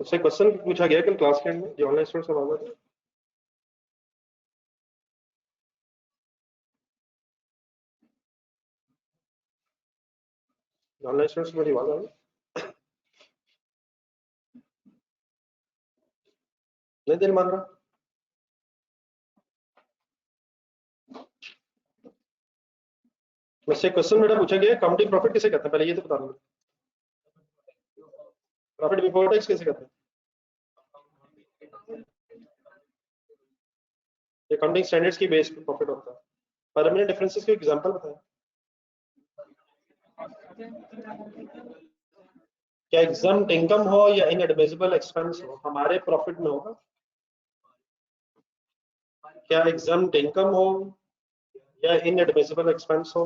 उससे क्वेश्चन पूछा गया कल क्लास के एंड में, जो ऑनलाइन स्टूडेंट्स सब आगे थे। ऑनलाइन स्टूडेंट्स मेरी आवाज आ रही नहीं? दिल मान रहा मुझसे क्वेश्चन मेरा पूछा गया काउंटिंग प्रॉफिट किसे कहते हैं, पहले ये तो बता दो। प्रॉफिट बिफोर टैक्स किसे कहते हैं? अकाउंटिंग स्टैंडर्ड्स की बेस पे प्रॉफिट होता है। परमानेंट डिफरेंसेस के एग्जांपल बताएं। क्या एग्जाम्प्ट इनकम हो या इनएडमिसिबल एक्सपेंस हो हमारे प्रॉफिट में होगा? क्या एग्जाम्प्ट इनकम हो या इनएडमिसिबल एक्सपेंस हो?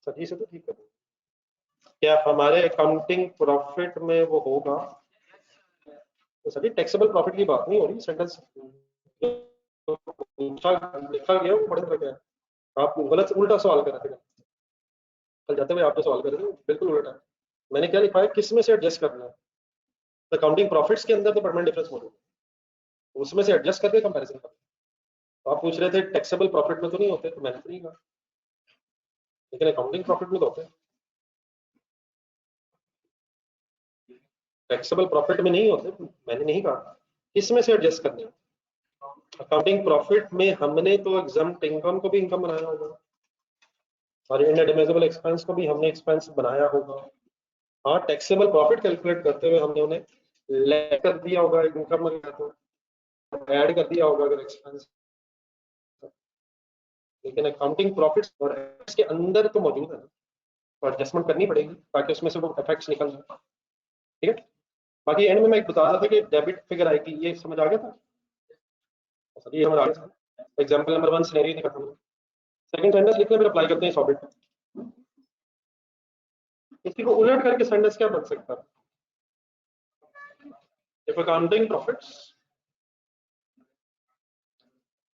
सही से तो ठीक है। क्या हमारे अकाउंटिंग प्रॉफिट में वो होगा? तो सभी टैक्सेबल प्रॉफिट की बात नहीं हो रही। सेंटेंस लिखा गया वो बड़े तरह का है। आप गलत उल्टा सवाल कर रहे थे कल जाते हुए, आप जो सवाल कर रहे थे बिल्कुल उल्टा है। मैंने क्या लिखा है, किस में से एडजस्ट करना है? अकाउंटिंग प्रॉफिट्स के अंदर तो परमानेंट डिफरेंस मौजूद है, उसमें से एडजस्ट करके कंपैरिजन करना। तो आप पूछ रहे थे टैक्सेबल प्रॉफिट में तो नहीं होते, तो मैंने तो नहीं कहा, लेकिन अकाउंटिंग प्रॉफिट में तो होते हैं। टैक्सेबल प्रॉफिट में नहीं होते, मैंने नहीं कहा। किस में से एडजस्ट करना है? अकाउंटिंग प्रॉफिट में हमने तो एग्जाम्प्ट इनकम को भी इनकम बनाया होगा और इनएडमिसिबल एक्सपेंस को भी हमने एक्सपेंस बनाया होगा। हाँ, टैक्सेबल प्रॉफिट कैलकुलेट करते हुए हमने उन्हें लेस कर दिया होगा इनकम में, तो ऐड कर दिया होगा अगर एक्सपेंस। लेकिन अकाउंटिंग प्रॉफिट्स और इसके अंदर तो मौजूद है, तो एडजस्टमेंट करनी पड़ेगी ताकि उसमें से वो इफेक्ट्स निकल जाए। ठीक है। बाकी एंड में मैं एक बता रहा था कि डेबिट फिगर आएगी, ये समझ आ गया था? सर ये समझ आ गया था। एग्जांपल नंबर 1 सिनेरियो निकालते हैं। सेकंड सेंटेंस लिखने पर अप्लाई करते हैं सॉलिड पे। इसी को उलट करके सेंटेंस क्या बन सकता है? इफ अकाउंटिंग प्रॉफिट्स,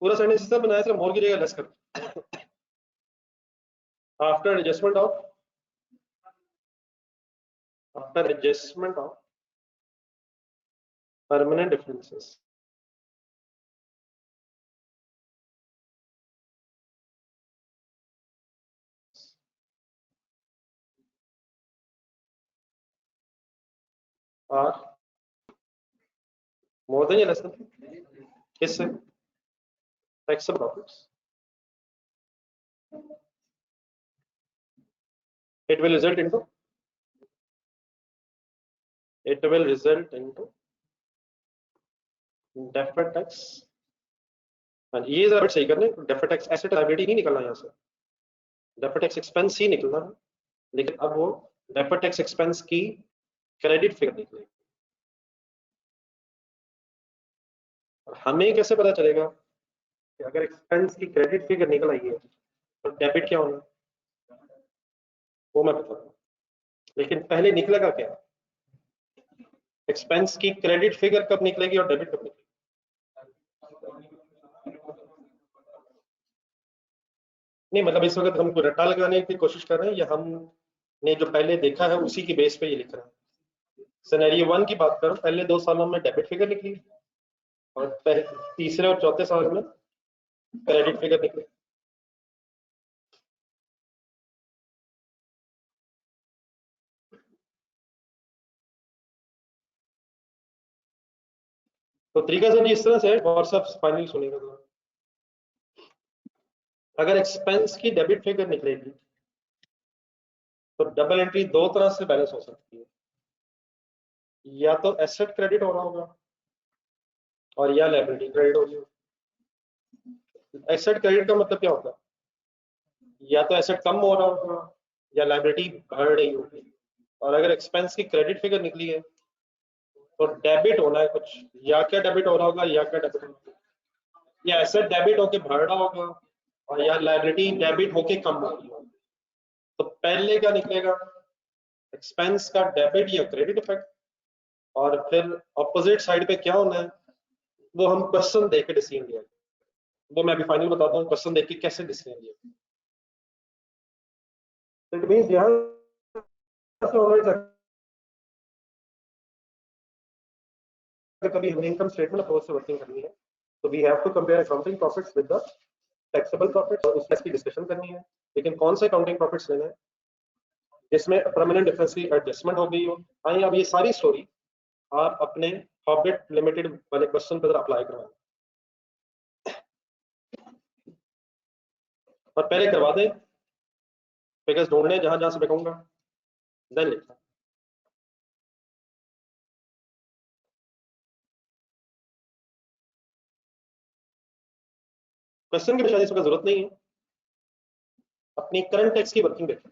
पूरा सेंटेंस इस तरह बनाया सिर्फ मोर की जगह लेस कर। After adjustment of, after adjustment of permanent differences are more than या लेस देन, किससे? Taxable profits. it will result into it will result into deferred tax। हाँ ये जरा सही करने, deferred tax एसेट लायबिलिटी नहीं निकलना यहाँ से, deferred tax एक्सपेंस ही निकलना है। लेकिन अब वो deferred tax एक्सपेंस की क्रेडिट फिगर निकलेगी। हमें कैसे पता चलेगा कि अगर एक्सपेंस की क्रेडिट फिगर निकल आई है तो डेबिट क्या होना, वो मैं बताऊंगा। लेकिन पहले निकलेगा क्या? एक्सपेंस की क्रेडिट फिगर कब निकलेगी और डेबिट कब निकलेगी? नहीं मतलब इस वक्त हम रट्टा लगाने की कोशिश कर रहे हैं या हमने जो पहले देखा है उसी की बेस पे ये लिख रहे हैं? सिनेरियो 1 की बात करो, पहले 2 सालों में डेबिट फिगर निकली और तीसरे और चौथे साल में क्रेडिट फिगर निकली। तो तरीका सर इस तरह से और सब फाइनल सुनेगा तो, अगर एक्सपेंस की डेबिट फिगर निकलेगी तो डबल एंट्री दो तरह से बैलेंस हो सकती है, या तो एसेट क्रेडिट हो रहा होगा और या लायबिलिटी क्रेडिट हो रही होगी। एसेट क्रेडिट का मतलब क्या होता है? या तो एसेट कम हो रहा होगा या लायबिलिटी बढ़ रही होगी। और अगर एक्सपेंस की क्रेडिट फिगर निकली है तो डेबिट होना है कुछ, या क्या डेबिट हो रहा होगा या क्या डेबिट होगा, या एसेट डेबिट होके बढ़ रहा होगा और या लायबिलिटी डेबिट होके कम हो रही होगी। तो पहले क्या निकलेगा? एक्सपेंस का डेबिट या क्रेडिट इफेक्ट, और फिर ऑपोजिट साइड पे क्या होना है वो हम क्वेश्चन देख के डिसीजन लिया, वो मैं अभी फाइनल बताता हूँ क्वेश्चन देख के कैसे डिसीजन लिया। इट मींस यहाँ से होना अगर कभी हमें इनकम स्टेटमेंट अप्रोच से वर्किंग करनी है तो we have to compare accounting profits with the taxable profits और उसकी डिस्कशन करनी है। लेकिन कौन से अकाउंटिंग प्रॉफिट्स लेने हैं जिसमें परमानेंट डिफरेंस की एडजस्टमेंट हो गई हो। आइए अब ये सारी स्टोरी आप अपने हॉबिट लिमिटेड वाले क्वेश्चन पर अप्लाई करवाएं और पहले करवा दें, फिगर्स ढूंढने जहां जहां से मैं कहूंगा, देन लिखना। क्वेश्चन की बजाय इसका जरूरत नहीं है, अपनी करंट टैक्स की वर्किंग देखें,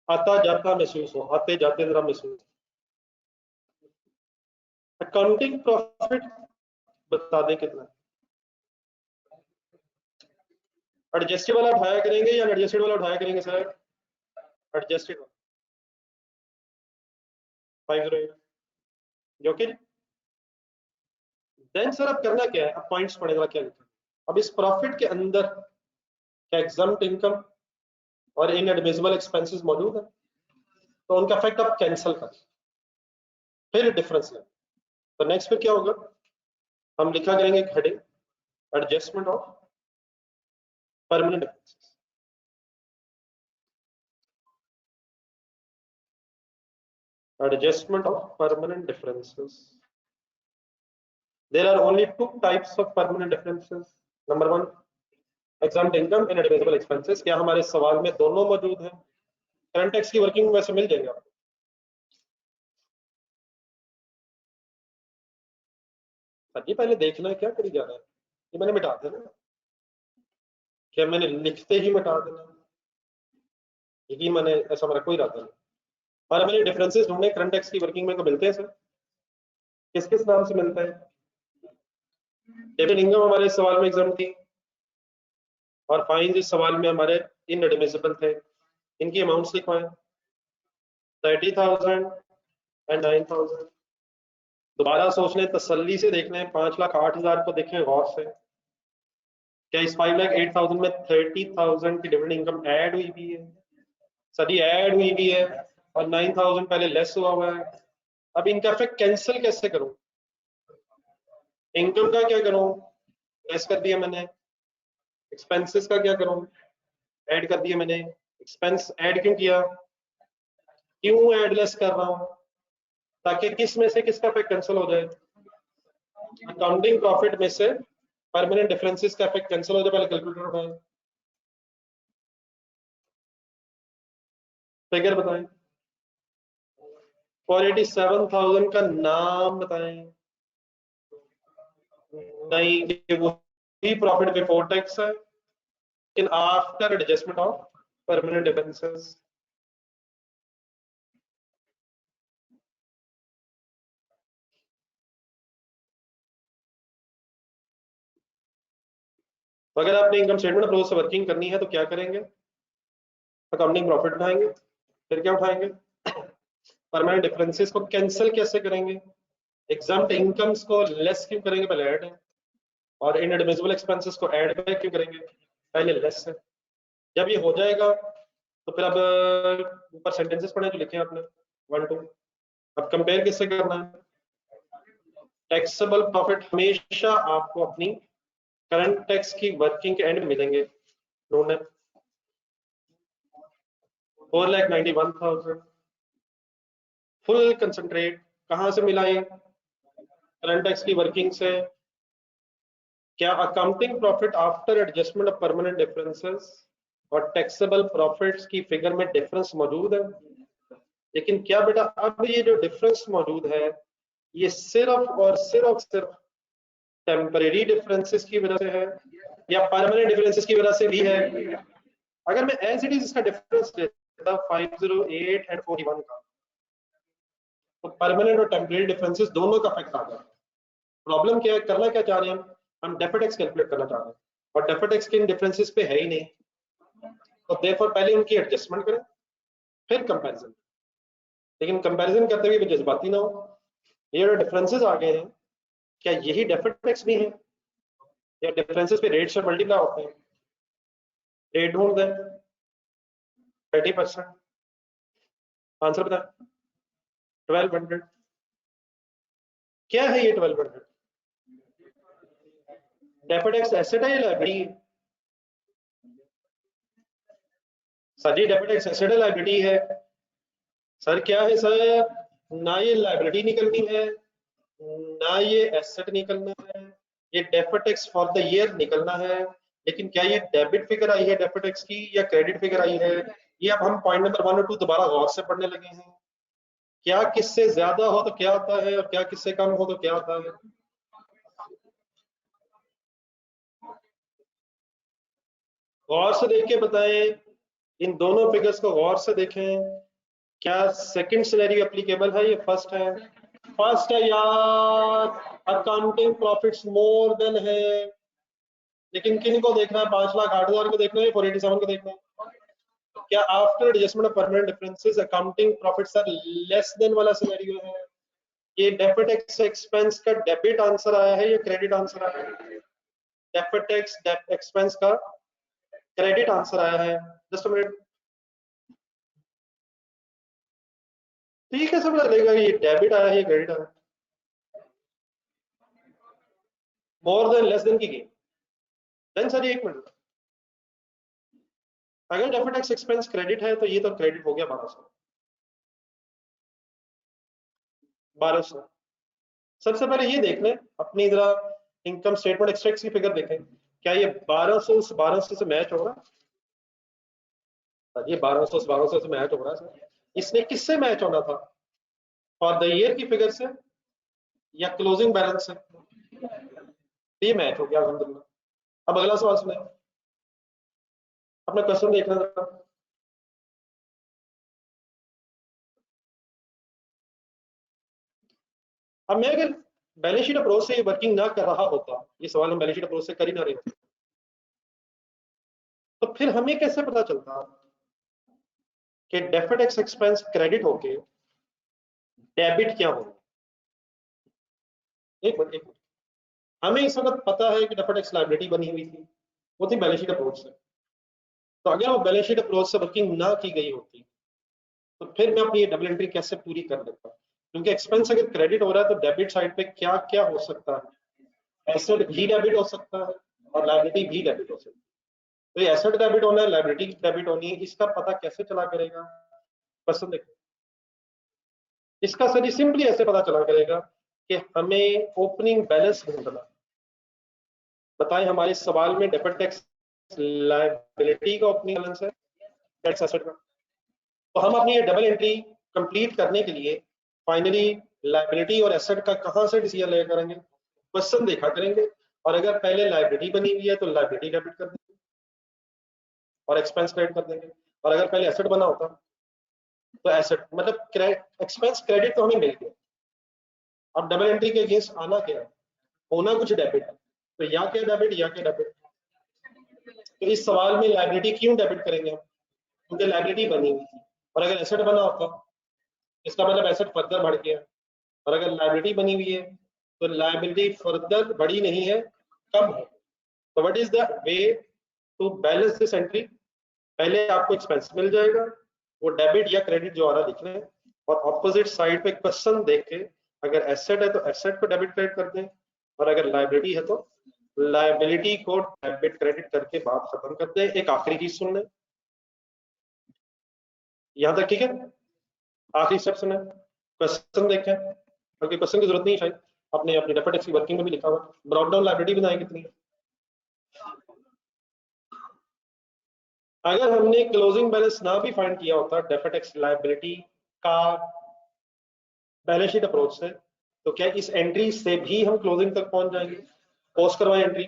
आता जाता महसूस हो, आते जाते जरा महसूस। अकाउंटिंग प्रॉफिट बता दें कितना, एडजस्टेड वाला उठाया करेंगे या एडजस्टेड वाला उठाया करेंगे सर? एडजस्टेड 508 जो कि देन सर अब करना क्या है, अब पॉइंट्स पड़ेगा क्या लिखा। अब इस प्रॉफिट के अंदर क्या एग्जम्प्ट इनकम और इनएडमिसिबल एक्सपेंसेस मौजूद है, तो उनका इफेक्ट आप कैंसिल कर, फिर डिफरेंस लें। तो नेक्स्ट फिर क्या होगा, हम लिखा करेंगे एक heading, adjustment of permanent differences. Adjustment of permanent differences. There are only two types of permanent differences. Number one, exempt income and inadmissible expenses. क्या हमारे सवाल में दोनों मौजूद हैं? करंट टैक्स की वर्किंग वैसे मिल जाएगा आपको। सर जी पहले देखना है क्या करी जा रहा है, ये मैंने मिटा देना, क्या मैंने लिखते ही मिटा देना, यही मैंने ऐसा मेरा कोई इरादा नहीं। और मैंने डिफरेंसेस ढूंढने करंट टैक्स की वर्किंग में को मिलते हैं सर, किस किस नाम से मिलता है? डेबिट इनकम हमारे सवाल में एग्जाम थी और फाइन इस सवाल में हमारे इनएडमिसिबल थे। इनकी अमाउंट्स लिखवाएं, 30,000 एंड 9,000। दोबारा सोच लें, तसल्ली से देख लें, 5,08,000 को देखें गौर से, क्या इस 5,08,000 में 30,000 की डिविडेंड इनकम ऐड हुई भी है? सभी ऐड हुई भी है और 9,000 पहले लेस हुआ है। अब इनका इफेक्ट कैंसिल कैसे करूं? इनकम का क्या करूं, लेस कर दिया मैंने। एक्सपेंसेस का क्या करूं, ऐड कर दिया मैंने। एक्सपेंस ऐड क्यों किया, क्यों ऐड लेस कर रहा हूं, ताकि किस में से किसका इफेक्ट कैंसिल हो जाए, अकाउंटिंग प्रॉफिट में से परमानेंट डिफरेंसेस का इफेक्ट कैंसिल हो जाए। पहले कैलकुलेटर उठाएं, फिगर बताएं, 487,000 का नाम बताएं। नहीं, ये वही प्रॉफिट बिफोर टैक्स है, लेकिन after adjustment of permanent differences. तो अगर आपने इनकम स्टेटमेंट अप्रोच से वर्किंग करनी है तो क्या करेंगे, अकाउंटिंग प्रॉफिट उठाएंगे, फिर क्या उठाएंगे, परमानेंट डिफरेंसेस को कैंसिल कैसे करेंगे, एग्जम्प्ट इनकम्स को लेस क्यों करेंगे, पहले ऐड है, और इनएडमिसिबल एक्सपेंसेस को ऐड बैक क्यों करेंगे, पहले लेस है। जब ये हो जाएगा तो फिर अब ऊपर सेंटेंसेस पढ़े जो लिखे आपने 1 2। अब कंपेयर किससे करना है, टैक्सेबल प्रॉफिट हमेशा आपको अपनी करंट टैक्स की वर्किंग के एंड में मिलेंगे। ढूंढने 4,91,000 फुल कंसंट्रेट कहां से मिलाएं, करंट टैक्स की वर्किंग से। क्या accounting profit after adjustment of permanent differences और टैक्सेबल प्रॉफिट्स की फिगर में डिफरेंस मौजूद है? लेकिन क्या बेटा अब ये जो डिफरेंस मौजूद है ये सिर्फ और सिर्फ टेम्परेरी डिफरेंसेस की वजह से है या परमानेंट डिफरेंसेस की वजह से भी है? अगर मैं एज इट इज इसका डिफरेंस लेता 508 एंड 41 का, तो परमानेंट और टेम्परेरी डिफरेंसेस दोनों का इफेक्ट आ गया। प्रॉब्लम क्या है, करना क्या चाह रहे हैं हम डेफर्ड टैक्स कैलकुलेट करना चाह रहे हैं और डेफर्ड टैक्स के इन डिफरेंसेस पे है ही नहीं, तो देयरफॉर पहले उनकी एडजस्टमेंट करें फिर कंपैरिजन। लेकिन कंपैरिजन करते हुए जज्बाती ना हो, ये जो डिफरेंसेस आ गए हैं क्या यही डेफर्ड टैक्स भी है या डिफरेंसेस पे रेट से मल्टीप्लाई होते हैं? रेट ढूंढ दें, 30%, आंसर बताएं 1200। क्या है ये 1200? डेबिट एक्स एसेट है या लायबिलिटी? सर जी डेबिट एक्स एसेट है लायबिलिटी है? सर क्या है सर? ना ये लायबिलिटी निकलनी है ना ये एसेट निकलना है, ये debit x for the year निकलना है। लेकिन क्या ये डेबिट फिगर आई है डेबिट एक्स की या क्रेडिट फिगर आई है? ये अब हम पॉइंट नंबर 1 और 2 दोबारा गौर से पढ़ने लगे हैं। क्या किससे ज्यादा हो तो क्या होता है और क्या किससे कम हो तो क्या होता है? गौर से देख के बताएं, इन दोनों फिगर्स को गौर से देखें। क्या सेकंड सिनेरियो एप्लीकेबल है या फर्स्ट है? फर्स्ट है यार, अकाउंटिंग प्रॉफिट्स मोर देन है। लेकिन किन को देखना है? 5,08,000 को देखना है, 487 को देखना है? क्या after adjustment of permanent differences accounting profits are less than वाला सिनेरियो है? ये डेबिट एक्स एक्सपेंस का डेबिट आंसर आया है या क्रेडिट आंसर आया है? डेबिट एक्स एक्सपेंस का क्रेडिट आंसर आया है। Just a minute. ठीक है, सब लगेगा ये डेबिट आया है या क्रेडिट आया है? मोर देन लेस देन की गेम। देन सर एक मिनट, अगर डेबिट एक्स एक्सपेंस क्रेडिट है तो ये तो क्रेडिट हो गया 1200। 1200। सबसे पहले ये देख लें अपनी जरा इनकम स्टेटमेंट एक्सट्रैक्ट की फिगर देखें, क्या ये 1200 से 1200 से मैच हो रहा है? ये 1200 से 1200 से मैच हो रहा है सर। इसने किससे मैच होना था? फॉर द ईयर की फिगर से या क्लोजिंग बैलेंस से? तो ये मैच हो गया अल्हम्दुलिल्लाह। अब अगला सवाल सुने, अपना क्वेश्चन देखना जरा। अब मैं अगर बैलेंस शीट अप्रोच से वर्किंग ना कर रहा होता, ये सवाल हम बैलेंस शीट अप्रोच से कर ही ना रहे होते, तो फिर हमें कैसे पता चलता कि डेबिट एक्स एक्सपेंस क्रेडिट होके डेबिट क्या होगा? एक मिनट, एक मिनट। हमें इस वक्त पता है कि डेबिट एक्स लायबिलिटी बनी हुई थी, वो थी बैलेंस शीट अप्रोच से। तो अगर वो बैलेंस शीट अप्रोच से वर्किंग ना की गई होती तो फिर मैं अपनी ये डबल एंट्री कैसे पूरी कर लेता? क्योंकि एक्सपेंस अगर क्रेडिट हो रहा है तो डेबिट साइड पे क्या क्या हो सकता है? एसेट भी डेबिट हो सकता है और लायबिलिटी भी डेबिट हो सकती है। तो ये एसेट डेबिट होना है, लायबिलिटी डेबिट होनी है, इसका पता कैसे चला करेगा? क्वेश्चन देखो, इसका सर सिंपली ऐसे पता चला करेगा कि हमें ओपनिंग बैलेंस ढूंढना। बताएं हमारे सवाल में डेबिट टैक्स लायबिलिटी का ओपनिंग बैलेंस है, टैक्स एसेट का। तो हम अपनी ये डबल एंट्री कंप्लीट करने के लिए फाइनली लायबिलिटी और एसेट का कहां से डिसीजन लेकर करेंगे? क्वेश्चन देखा करेंगे, और अगर पहले लायबिलिटी बनी हुई है तो लायबिलिटी डेबिट कर देंगे और एक्सपेंस क्रेडिट कर देंगे, और अगर पहले एसेट बना होता तो एसेट मतलब एक्सपेंस क्रेडिट तो हमें मिल गया। अब डबल एंट्री के अगेंस्ट आना क्या है? होना कुछ डेबिट है, तो या क्या डेबिट या क्या डेबिट। तो इस सवाल में लायबिलिटी क्यों डेबिट करेंगे हम? क्योंकि लायबिलिटी बनी हुई थी, और अगर एसेट बना होता इसका मतलब एसेट फर्दर बढ़ गया, और अगर लायबिलिटी बनी हुई है तो लायबिलिटी फर्दर बढ़ी नहीं है, कम है। तो what is the way to balance this entry? पहले आपको एक्सपेंस मिल जाएगा, वो डेबिट या क्रेडिट जो आ रहा दिख रहे हैं, और ऑपोजिट साइड पे क्वेश्चन देख के अगर एसेट है तो एसेट को डेबिट क्रेडिट कर दें, और अगर लायबिलिटी है तो लायबिलिटी को डेबिट क्रेडिट करके बात खत्म कर दें। एक आखिरी चीज सुन लें, यहां तक ठीक है? आखिरी स्टेप सुने, क्वेश्चन देखें, क्योंकि क्वेश्चन की जरूरत नहीं है शायद, आपने अपनी डेबिट एक्स की वर्किंग में भी लिखा हुआ। ब्रॉक डाउन लायबिलिटी बनाए कितनी है? अगर हमने क्लोजिंग बैलेंस ना भी फाइंड किया होता डेबिट एक्स लायबिलिटी का बैलेंस शीट अप्रोच से, तो क्या इस एंट्री से भी हम क्लोजिंग तक पहुंच जाएंगे? पोस्ट करवाएं entry,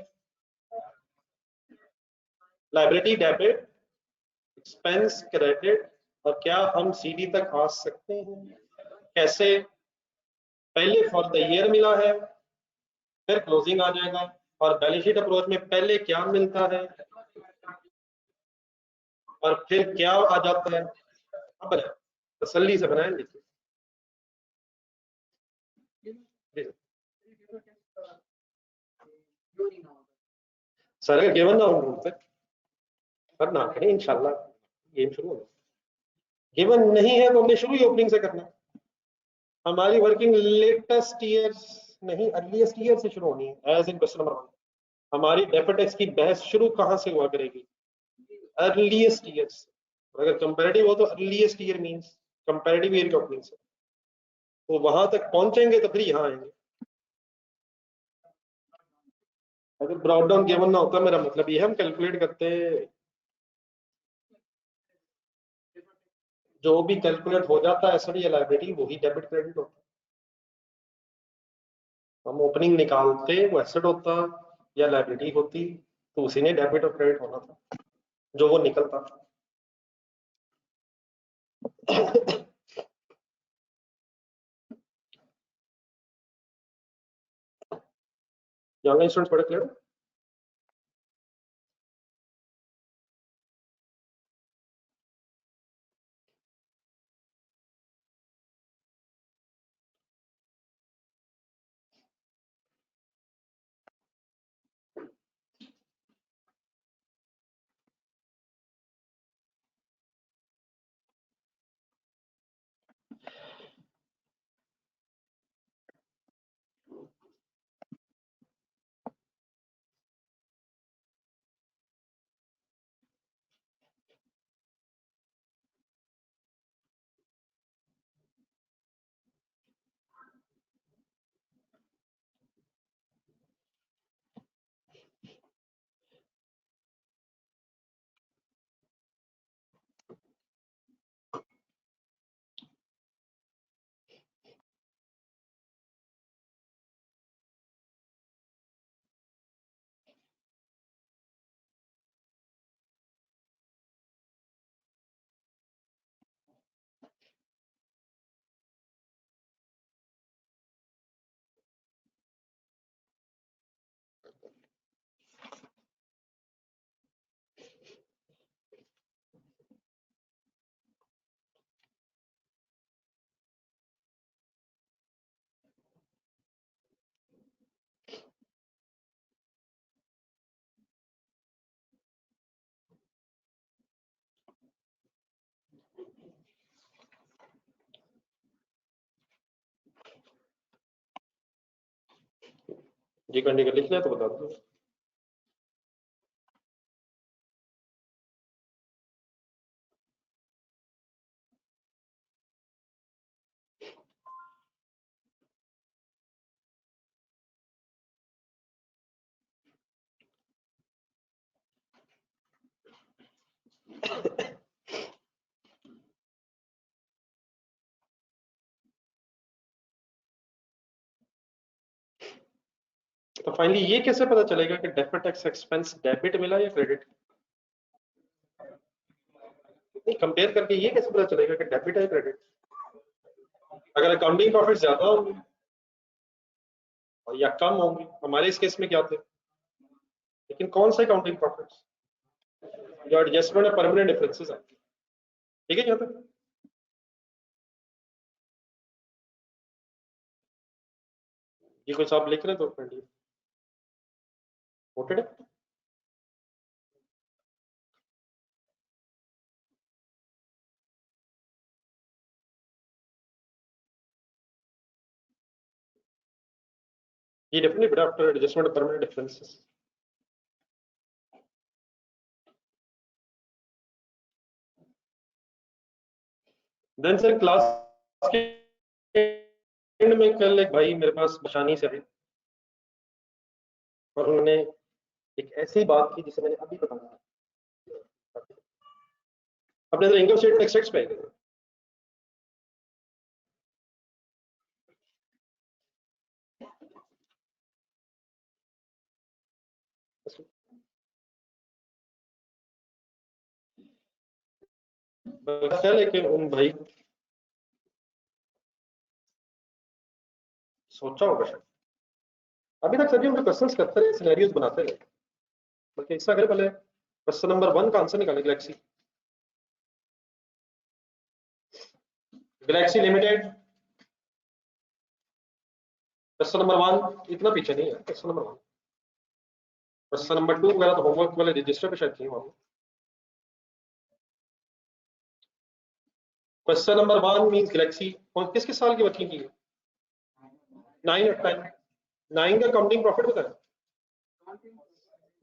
liability debit, expense credit, और क्या हम सीडी तक आ सकते हैं? कैसे? पहले फॉर द ईयर मिला है, फिर क्लोजिंग आ जाएगा, और बैलेंस शीट अप्रोच में पहले क्या मिलता है और फिर क्या आ जाता है। अब बनाए, तसल्ली से बनाए, लिखिए। सर अगर गिवन ना हो ढूंढते, पर ना करें इंशाल्लाह, गेम शुरू होगा। गिवन नहीं है तो हमने शुरू ही ओपनिंग से करना। हमारी वर्किंग लेटेस्ट ईयर नहीं, अर्लीस्ट ईयर से शुरू होनी है एज इन क्वेश्चन नंबर 1। हमारी डेफिड टैक्स की बहस शुरू कहां से हुआ करेगी? अर्लीस्ट ईयर से। अगर कंपैरेटिव हो तो earliest year means comparative year का मींस है, तो वहां तक पहुंचेंगे तो फिर यहाँ आएंगे। अगर ब्रॉड डाउन गिवन ना होता, मेरा मतलब ये है हम कैलकुलेट करते जो भी कैलकुलेट हो जाता है एसेट या लायबिलिटी वही डेबिट क्रेडिट होता है। हम ओपनिंग निकालते वो एसेट होता या लायबिलिटी होती, तो उसी ने डेबिट और क्रेडिट होना था जो वो निकलता। यंग स्टूडेंट्स बड़े क्लियर? जी करने का लिख लिया तो बता दो। तो फाइनली ये कैसे पता चलेगा कि डेफर्ड टैक्स एक्सपेंस डेबिट मिला या क्रेडिट? नहीं, कंपेयर करके ये कैसे पता चलेगा कि डेबिट है या क्रेडिट? अगर अकाउंटिंग प्रॉफिट ज्यादा होंगे या कम होंगे, हमारे इस केस में क्या थे, लेकिन कौन सा अकाउंटिंग प्रॉफिट? जो एडजस्टमेंट परमानेंट डिफरेंसेस है। ठीक है यहाँ तक? ये कुछ आप लिख रहे तो नोटेड है? ये डेफिनेटली बेटा after adjustment permanent differences. Then sir class के एंड में कल एक भाई मेरे पास बशानी से थे और उन्होंने एक ऐसी बात की जिसे मैंने अभी बताया। अपने इधर इनकम स्टेटमेंट एक्सट्रैक्ट्स पे ख्याल है कि उन भाई सोचा होगा शायद। अभी तक सभी उनके क्वेश्चंस करते रहे, सिनेरियोज बनाते रहे, बल्कि इससे अगले पहले क्वेश्चन नंबर 1 का आंसर निकाले। Galaxy Galaxy limited question number 1 इतना पीछे नहीं है। क्वेश्चन नंबर 1, क्वेश्चन नंबर 2 वगैरह तो होमवर्क वाले रजिस्टर पे शायद थी वहां। क्वेश्चन नंबर 1 मींस गैलेक्सी और किस साल की वर्किंग की है? 9 और 10। 9 का काउंटिंग प्रॉफिट बताएं।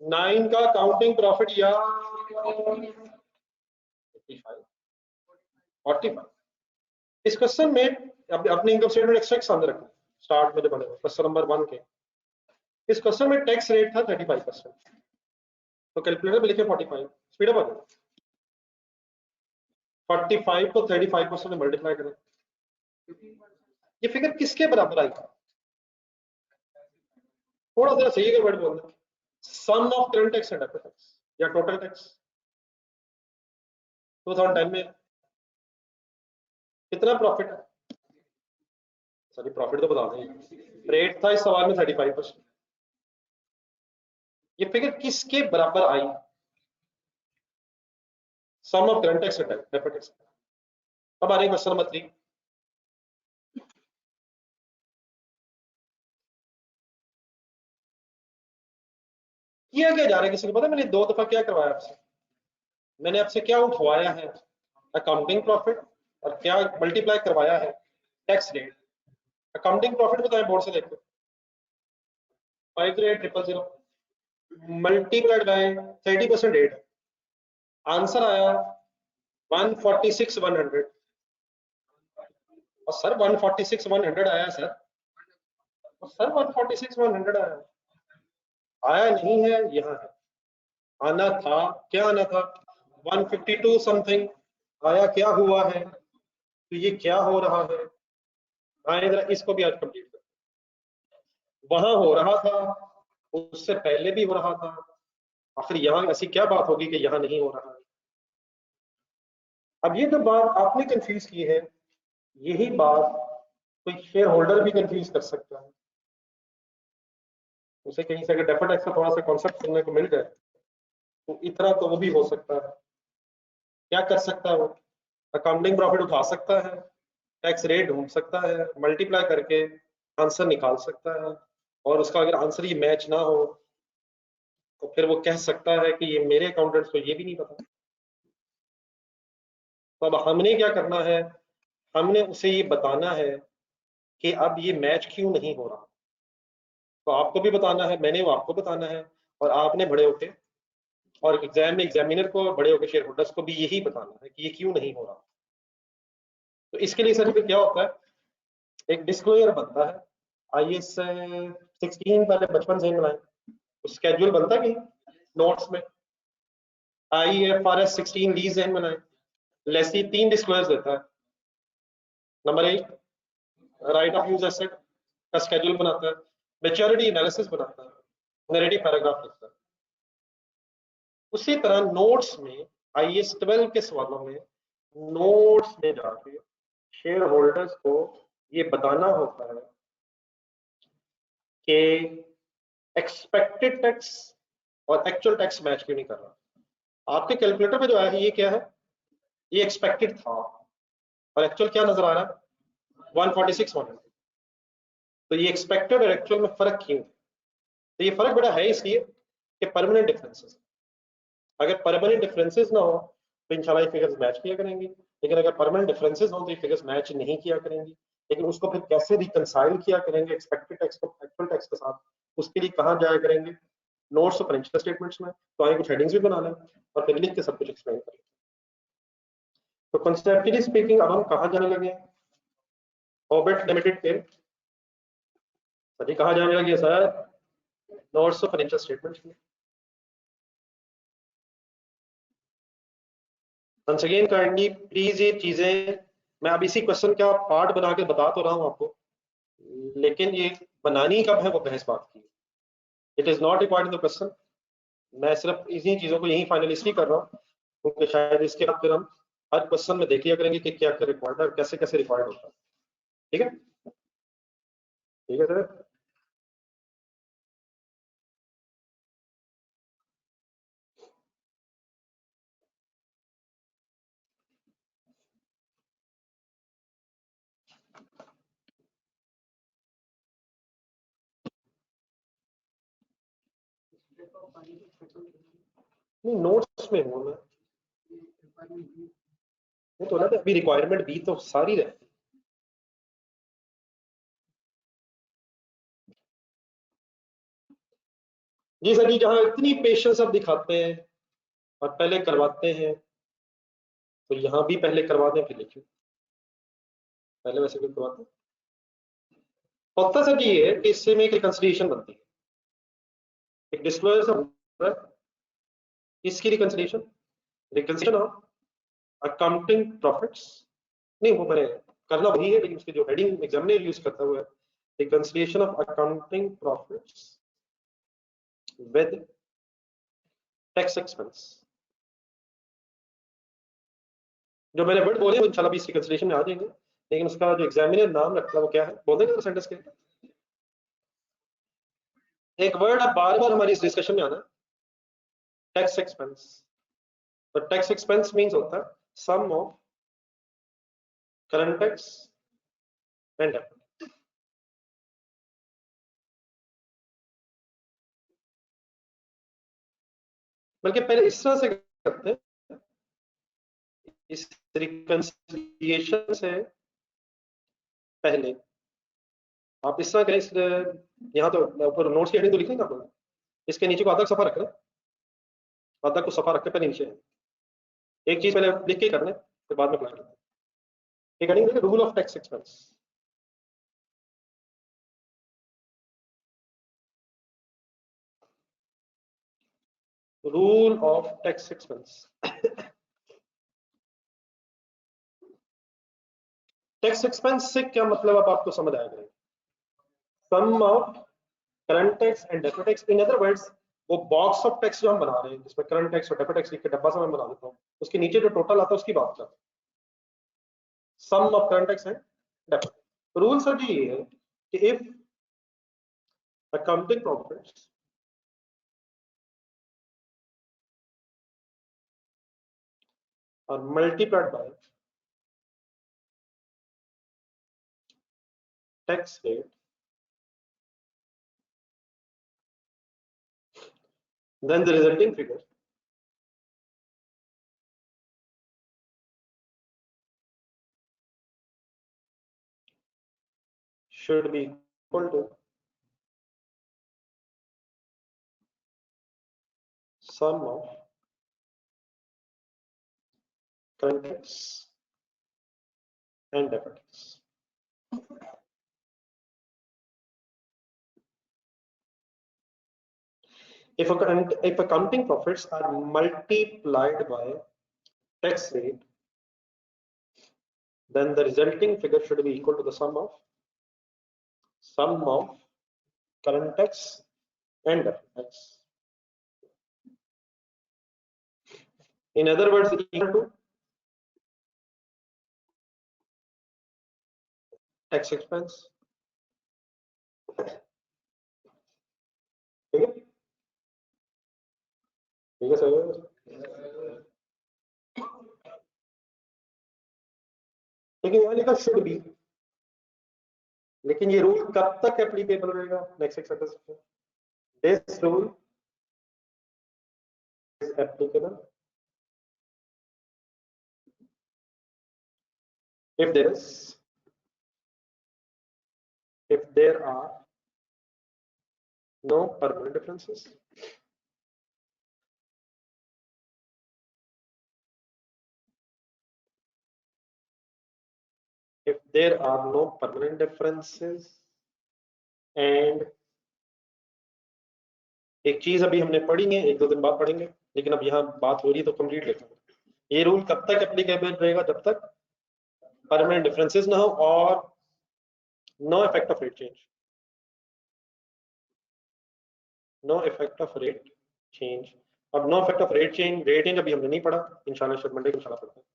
9 का काउंटिंग प्रॉफिट या 45। इस क्वेश्चन में अपने इनकम स्टेटमेंट एक्सट्रैक्ट सामने रखना स्टार्ट में जो बने क्वेश्चन नंबर 1 के। इस क्वेश्चन में टैक्स रेट था 35%, तो कैलकुलेटर में लिखे 45। स्पीड अप आ जाए, 45 को 35% में मल्टीप्लाई करें, ये फिगर किसके बराबर आई? थोड़ा सा सही वर्ड बोलना, sum of current tax and deferred tax या टोटल टैक्स। 2010 में कितना प्रॉफिट है? सॉरी प्रॉफिट तो बता दें, रेट था इस सवाल में 35%। ये फिगर किसके बराबर आई? Sum of current tax and deferred tax. अब आ रही क्वेश्चन नंबर 3। किया क्या जा रहा है किसी को पता है? मैंने 2 दफा क्या करवाया आपसे? मैंने आपसे क्या उठवाया है? अकाउंटिंग प्रॉफिट, और क्या मल्टीप्लाई करवाया है? Tax rate. अकाउंटिंग प्रॉफिट बताएं बोर्ड से देखो, 5,000,000 मल्टीप्लाइड बाय 30% रेट, आंसर आया 146,100। और सर 146,100 आया सर, और सर 146,100 आया, आया नहीं है, यहाँ है। आना था, क्या आना था? 152 समथिंग आया, क्या हुआ है? तो ये क्या हो रहा है? आए जरा इसको भी आज कंप्लीट कर। वहां हो रहा था, उससे पहले भी हो रहा था, आखिर यहाँ ऐसी क्या बात होगी कि यहाँ नहीं हो रहा है? अब ये जो बात आपने कंफ्यूज की है, यही बात कोई शेयर होल्डर भी कंफ्यूज कर सकता है। उसे कहीं से अगर डेफर्ड टैक्स का थोड़ा सा कॉन्सेप्ट सुनने को मिल जाए तो इतना तो वो भी हो सकता है। क्या कर सकता है वो? अकाउंटिंग प्रॉफिट उठा सकता है, टैक्स रेट ढूंढ सकता है, मल्टीप्लाई करके आंसर निकाल सकता है, और उसका अगर आंसर ये मैच ना हो तो फिर वो कह सकता है कि ये मेरे अकाउंटेंट्स को ये भी नहीं पता। तो अब हमने क्या करना है? हमने उसे ये बताना है कि अब ये मैच क्यों नहीं हो रहा। तो आपको भी बताना है, मैंने वो आपको बताना है, और आपने बड़े होके और एग्जाम में एग्जामिनर को, बड़े होकर शेयर होल्डर्स को भी यही बताना है कि ये क्यों नहीं हो रहा। तो इसके लिए सर फिर क्या होता है? एक डिस्क्लोजर बनता है। IAS 16 पहले बचपन से ही बनाए, स्केड्यूल बनता है कि नोट्स में IFRS 16 लीज एंड बनाए। लेसी 3 डिस्क्लोजर देता है। Number 1 right of use asset का स्केड्यूल बनाता है, मैच्योरिटी एनालिसिस बनाता है, नैरेटिव पैराग्राफ लिखता है। उसी तरह नोट्स में IAS 12 के सवालों में नोट्स में जाके शेयर होल्डर्स को ये बताना होता है कि एक्सपेक्टेड टैक्स और एक्चुअल टैक्स मैच क्यों नहीं कर रहा। आपके कैलकुलेटर पे जो आया है ये क्या है? ये एक्सपेक्टेड था, और एक्चुअल क्या नजर आ रहा है? 146,100। तो ये एक्सपेक्टेड और एक्चुअल में फर्क क्यों? तो ये फर्क बड़ा है इसलिए कि परमानेंट डिफरेंसेस। अगर परमानेंट डिफरेंसेस ना हो तो इंशाल्लाह ये फिगर्स मैच किया करेंगी, लेकिन अगर परमानेंट डिफरेंसेस हो तो ये फिगर्स मैच नहीं किया करेंगी। लेकिन उसको फिर कैसे रिकंसाइल किया करेंगे एक्सपेक्टेड टैक्स को एक्चुअल टैक्स के साथ, उसके लिए कहाँ जाया करेंगे? नोट्स और फाइनेंशियल स्टेटमेंट्स में। तो आगे कुछ हेडिंग्स भी बना लें और फिर लिख के सब कुछ एक्सप्लेन करें। तो कंसेप्चुअली स्पीकिंग अब हम कहाँ जाने लगे हैं? ऑर्बिट लिमिटेड के सभी कहाँ जाने लगे सर? नोट्स और फाइनेंशियल स्टेटमेंट्स में। वंस अगेन काइंडली प्लीज ये चीजें मैं अब इसी क्वेश्चन का पार्ट बना के बता तो रहा हूँ आपको, लेकिन ये बनानी कब है वो बहस बात की। It is not required in the question. मैं सिर्फ इन्हीं चीजों को यही फाइनल इसलिए कर रहा हूँ क्योंकि शायद इसके बाद फिर हम हर क्वेश्चन में देख लिया करेंगे कि क्या क्या रिक्वायर्ड है और कैसे कैसे रिक्वायर्ड होता है। ठीक है, ठीक है सर। नहीं नोट्स में हूँ मैं, वो तो ना अभी रिक्वायरमेंट भी तो सारी रहती जी सर जी, जहां इतनी पेशेंस आप दिखाते हैं और पहले करवाते हैं, तो यहाँ भी पहले करवा दें फिर लिखिए, पहले वैसे भी करवाते हैं। होता सर जी ये है कि इससे में एक रिकंसिलिएशन बनती है, एक डिस्क्लोजर, इसकी reconciliation, reconciliation of accounting profits, नहीं वो मैंने करना वही है, लेकिन उसकी जो हेडिंग एग्जामिनर यूज करता हुआ है, reconciliation of accounting profits with tax expense. जो मैंने वर्ड बोले वो इंशाल्लाह भी इस रिकंसिलिएशन में आ जाएंगे, लेकिन उसका जो एग्जामिनर नाम रखता है वो क्या है, बोल देंगे सेंटेंस के। एक वर्ड अब बार बार हमारी इस डिस्कशन में आना है, टैक्स एक्सपेंस। तो टैक्स एक्सपेंस मींस होता है sum of current tax and deferred. बल्कि पहले इस तरह से करते हैं, इस रिकंसिलिएशन से पहले आप इस तरह करें, यहाँ तो ऊपर नोट्स की हेडिंग तो लिखेंगे आप लोग, इसके नीचे को आधा सफा रखना, आधा को सफा रख के पहले नीचे एक चीज पहले लिख के करना है, फिर बाद में अप्लाई करना है। एक हेडिंग देखिए, rule of tax expense. Rule of tax expense. Tax expense से क्या मतलब अब आपको समझ आएगा, sum of current tax and deferred tax. In other words, वो बॉक्स ऑफ टैक्स जो हम बना रहे हैं जिसमें करंट टैक्स और डेफर्ड टैक्स लिख के डब्बा सा मैं बना देता हूँ, उसके नीचे जो टोटल आता है उसकी बात करते हैं, sum of current tax and deferred. Rule sir ji ये है कि if accounting profits are multiplied by tax rate, then the resulting figure should be equal to sum of current tax and deferred tax. If accounting profits are multiplied by tax rate, then the resulting figure should be equal to the sum of current tax and deferred tax. In other words, equal to tax expense. ठीक है, ठीक है sir. लेकिन यहाँ लिखा should be, लेकिन ये rule कब तक एप्लीकेबल रहेगा, नेक्स्ट एक सेंटेंस में, this rule is applicable if there are no permanent differences, if there are no permanent differences and एक चीज अभी हमने पढ़ी है, एक दो दिन बाद पढ़ेंगे, लेकिन अब यहाँ बात हो रही है तो कंप्लीट लेते हैं। ये रूल कब तक एप्लीकेबल रहेगा, जब तक परमानेंट डिफरेंसेस ना हो और no effect of rate change, no effect of rate change. अब no effect of rate change अभी हमने नहीं पढ़ा, इंशाल्लाह शायद मंडे को इंशाल्लाह पढ़ते हैं।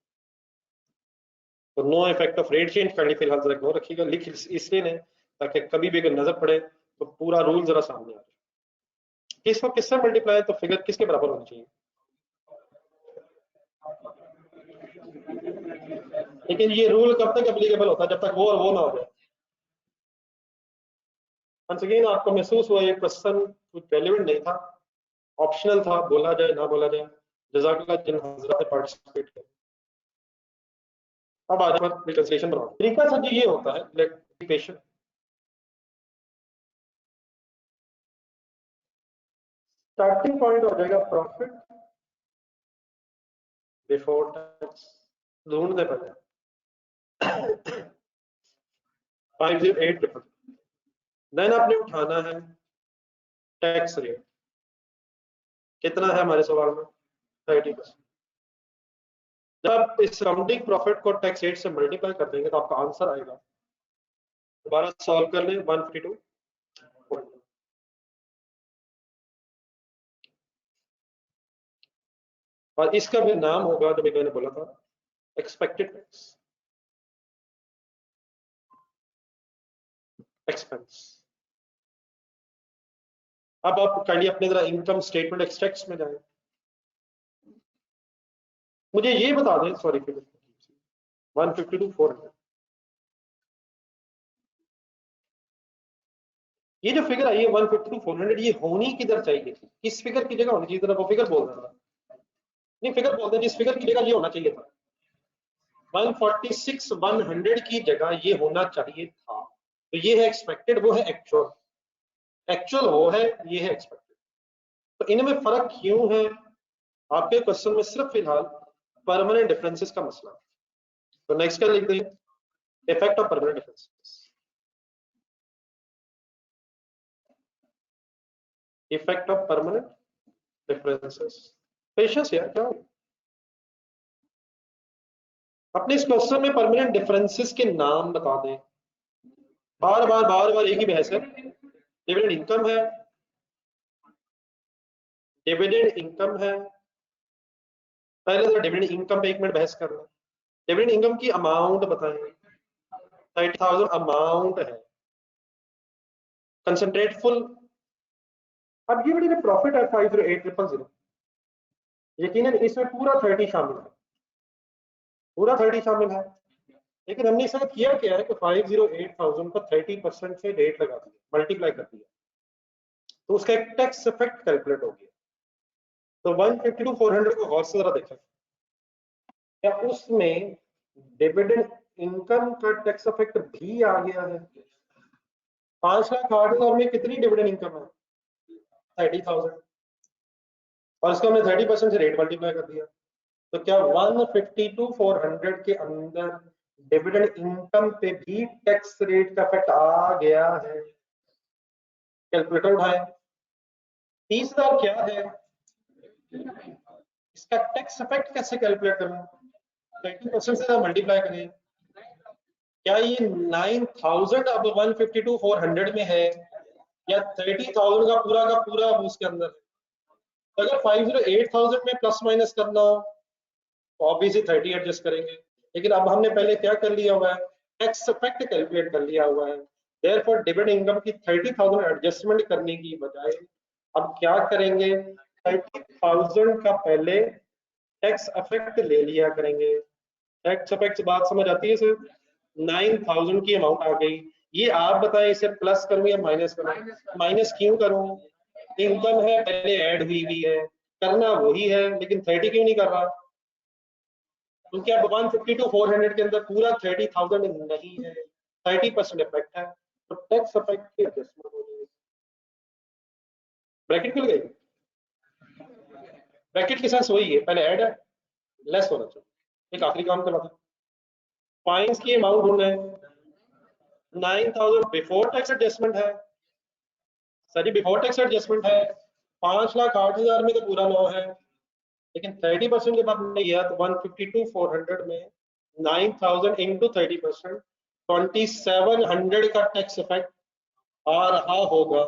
तो no effect of rate change करनी फिलहाल जरा इग्नोर रखिएगा, लिख इसलिए नहीं ताकि कभी भी अगर नजर पड़े तो पूरा रूल जरा सामने आ जाए। किसको किससे मल्टीप्लाई, तो फिगर किसके बराबर होनी चाहिए। लेकिन ये रूल कब तक एप्लीकेबल होता है, जब तक वो और वो ना हो जाए। वंस अगेन आपको महसूस हुआ ये क्वेश्चन कुछ रेलेवेंट नहीं था, ऑप्शनल था, बोला जाए ना बोला जाए। जज़ाकल्लाह जिन हजरात ने पार्टिसिपेट किया। अब आज पर रिकंसिलिएशन बनाओ, तरीका सर जी ये होता है, पेशेंट स्टार्टिंग पॉइंट हो जाएगा प्रॉफिट बिफोर टैक्स, ढूंढने पड़े 508 देन आपने उठाना है टैक्स रेट, कितना है हमारे सवाल में 30%। जब आप इस राउंडिंग प्रॉफिट को टैक्स रेट से मल्टीप्लाई कर देंगे तो आपका आंसर आएगा, दोबारा सॉल्व कर ले 152 और इसका भी नाम होगा जो मैंने बोला था एक्सपेक्टेड टैक्स एक्सपेंस। अब आप काइंडली अपने जरा इनकम स्टेटमेंट एक्सट्रैक्ट्स में जाएं, मुझे ये बता दें, सॉरी 152 400 ये जो फिगर आई है 152 400 ये होनी किधर चाहिए थी, किस फिगर की जगह होनी चाहिए, जरा वो फिगर बोल रहा था, नहीं फिगर बोल दें जिस फिगर की जगह ये होना चाहिए था, 146 100 की जगह ये होना चाहिए था। तो ये है एक्सपेक्टेड, वो है एक्चुअल, एक्चुअल वो है, ये है एक्सपेक्टेड। तो इनमें फर्क क्यों है आपके क्वेश्चन में, सिर्फ फिलहाल परमानेंट डिफरेंसेस का मसला। तो नेक्स्ट क्या लिखते हैं, effect of permanent differences, effect of permanent differences. Patience यार, क्या अपने इस क्वेश्चन में परमानेंट डिफरेंसेस के नाम बता दें, बार बार एक ही बहस है। डिविडेंड इनकम है, डिविडेंड इनकम है, पहले तो डिविडेंड इनकम पे 1 मिनट बहस करना। डिविडेंड इनकम की अमाउंट बताएं, 30,000 अमाउंट है, कंसंट्रेट फुल। अब ये बड़ी प्रॉफिट है 508,000, यकीनन इसमें पूरा 30 शामिल है, पूरा 30 शामिल है, लेकिन हमने इसमें किया क्या है कि 508,000 पर 30% से रेट लगा दिया, मल्टीप्लाई कर दिया, तो उसका एक टैक्स इफेक्ट कैलकुलेट हो गया। तो 152 400 को गौर से जरा देखें, क्या उसमें डिविडेंड इनकम का टैक्स इफेक्ट भी आ गया है। 5,08,000 में कितनी डिविडेंड इनकम है 30,000 और इसको हमने 30% से रेट मल्टीप्लाई कर दिया, तो क्या 152 400 के अंदर डिविडेंड इनकम पे भी टैक्स रेट का इफेक्ट आ गया है। कैलकुलेटर उठाए, 30,000 क्या है, इसका टैक्स इफेक्ट कैसे कैलकुलेट करें, 30% से मल्टीप्लाई करें, क्या ये 9,000 अब 152 400 में है या 30,000 का पूरा उसके अंदर है। तो अगर 508,000 में प्लस माइनस करना हो तो ऑब्वियसली 30 एडजस्ट करेंगे, लेकिन अब हमने पहले क्या कर लिया हुआ है, टैक्स इफेक्ट कैलकुलेट कर लिया हुआ है। देयरफॉर डिविडेंड इनकम की 30,000 एडजस्टमेंट करने की बजाय अब क्या करेंगे, 30,000 का पहले टैक्स इफेक्ट ले लिया करेंगे। टैक्स इफेक्ट बात समझ आती है सर, 9,000 की अमाउंट आ गई, ये आप बताएं इसे प्लस करूं या माइनस करूं, माइनस क्यों करूं, इनकम है पहले ऐड हुई है, करना वही है, लेकिन 30 क्यों नहीं कर रहा, क्योंकि अब 152 400 के अंदर पूरा 30,000 नहीं है, 30% इफेक्ट है, तो टैक्स इफेक्ट की एडजस्टमेंट हो जाएगी। ब्रैकेट खुल गई, ब्रैकेट के साथ वही है, पहले ऐड है, लेस होना चाहिए, एक आखिरी काम करना था, फाइन्स की अमाउंट ढूंढना है, 9,000 बिफोर टैक्स एडजस्टमेंट है, सॉरी बिफोर टैक्स एडजस्टमेंट है, 5,08,000 में तो पूरा लो है, लेकिन 30% जब आपने किया तो 152 400 में 9,000 इंटू 30% 2,700 का टैक्स इफेक्ट आ रहा होगा।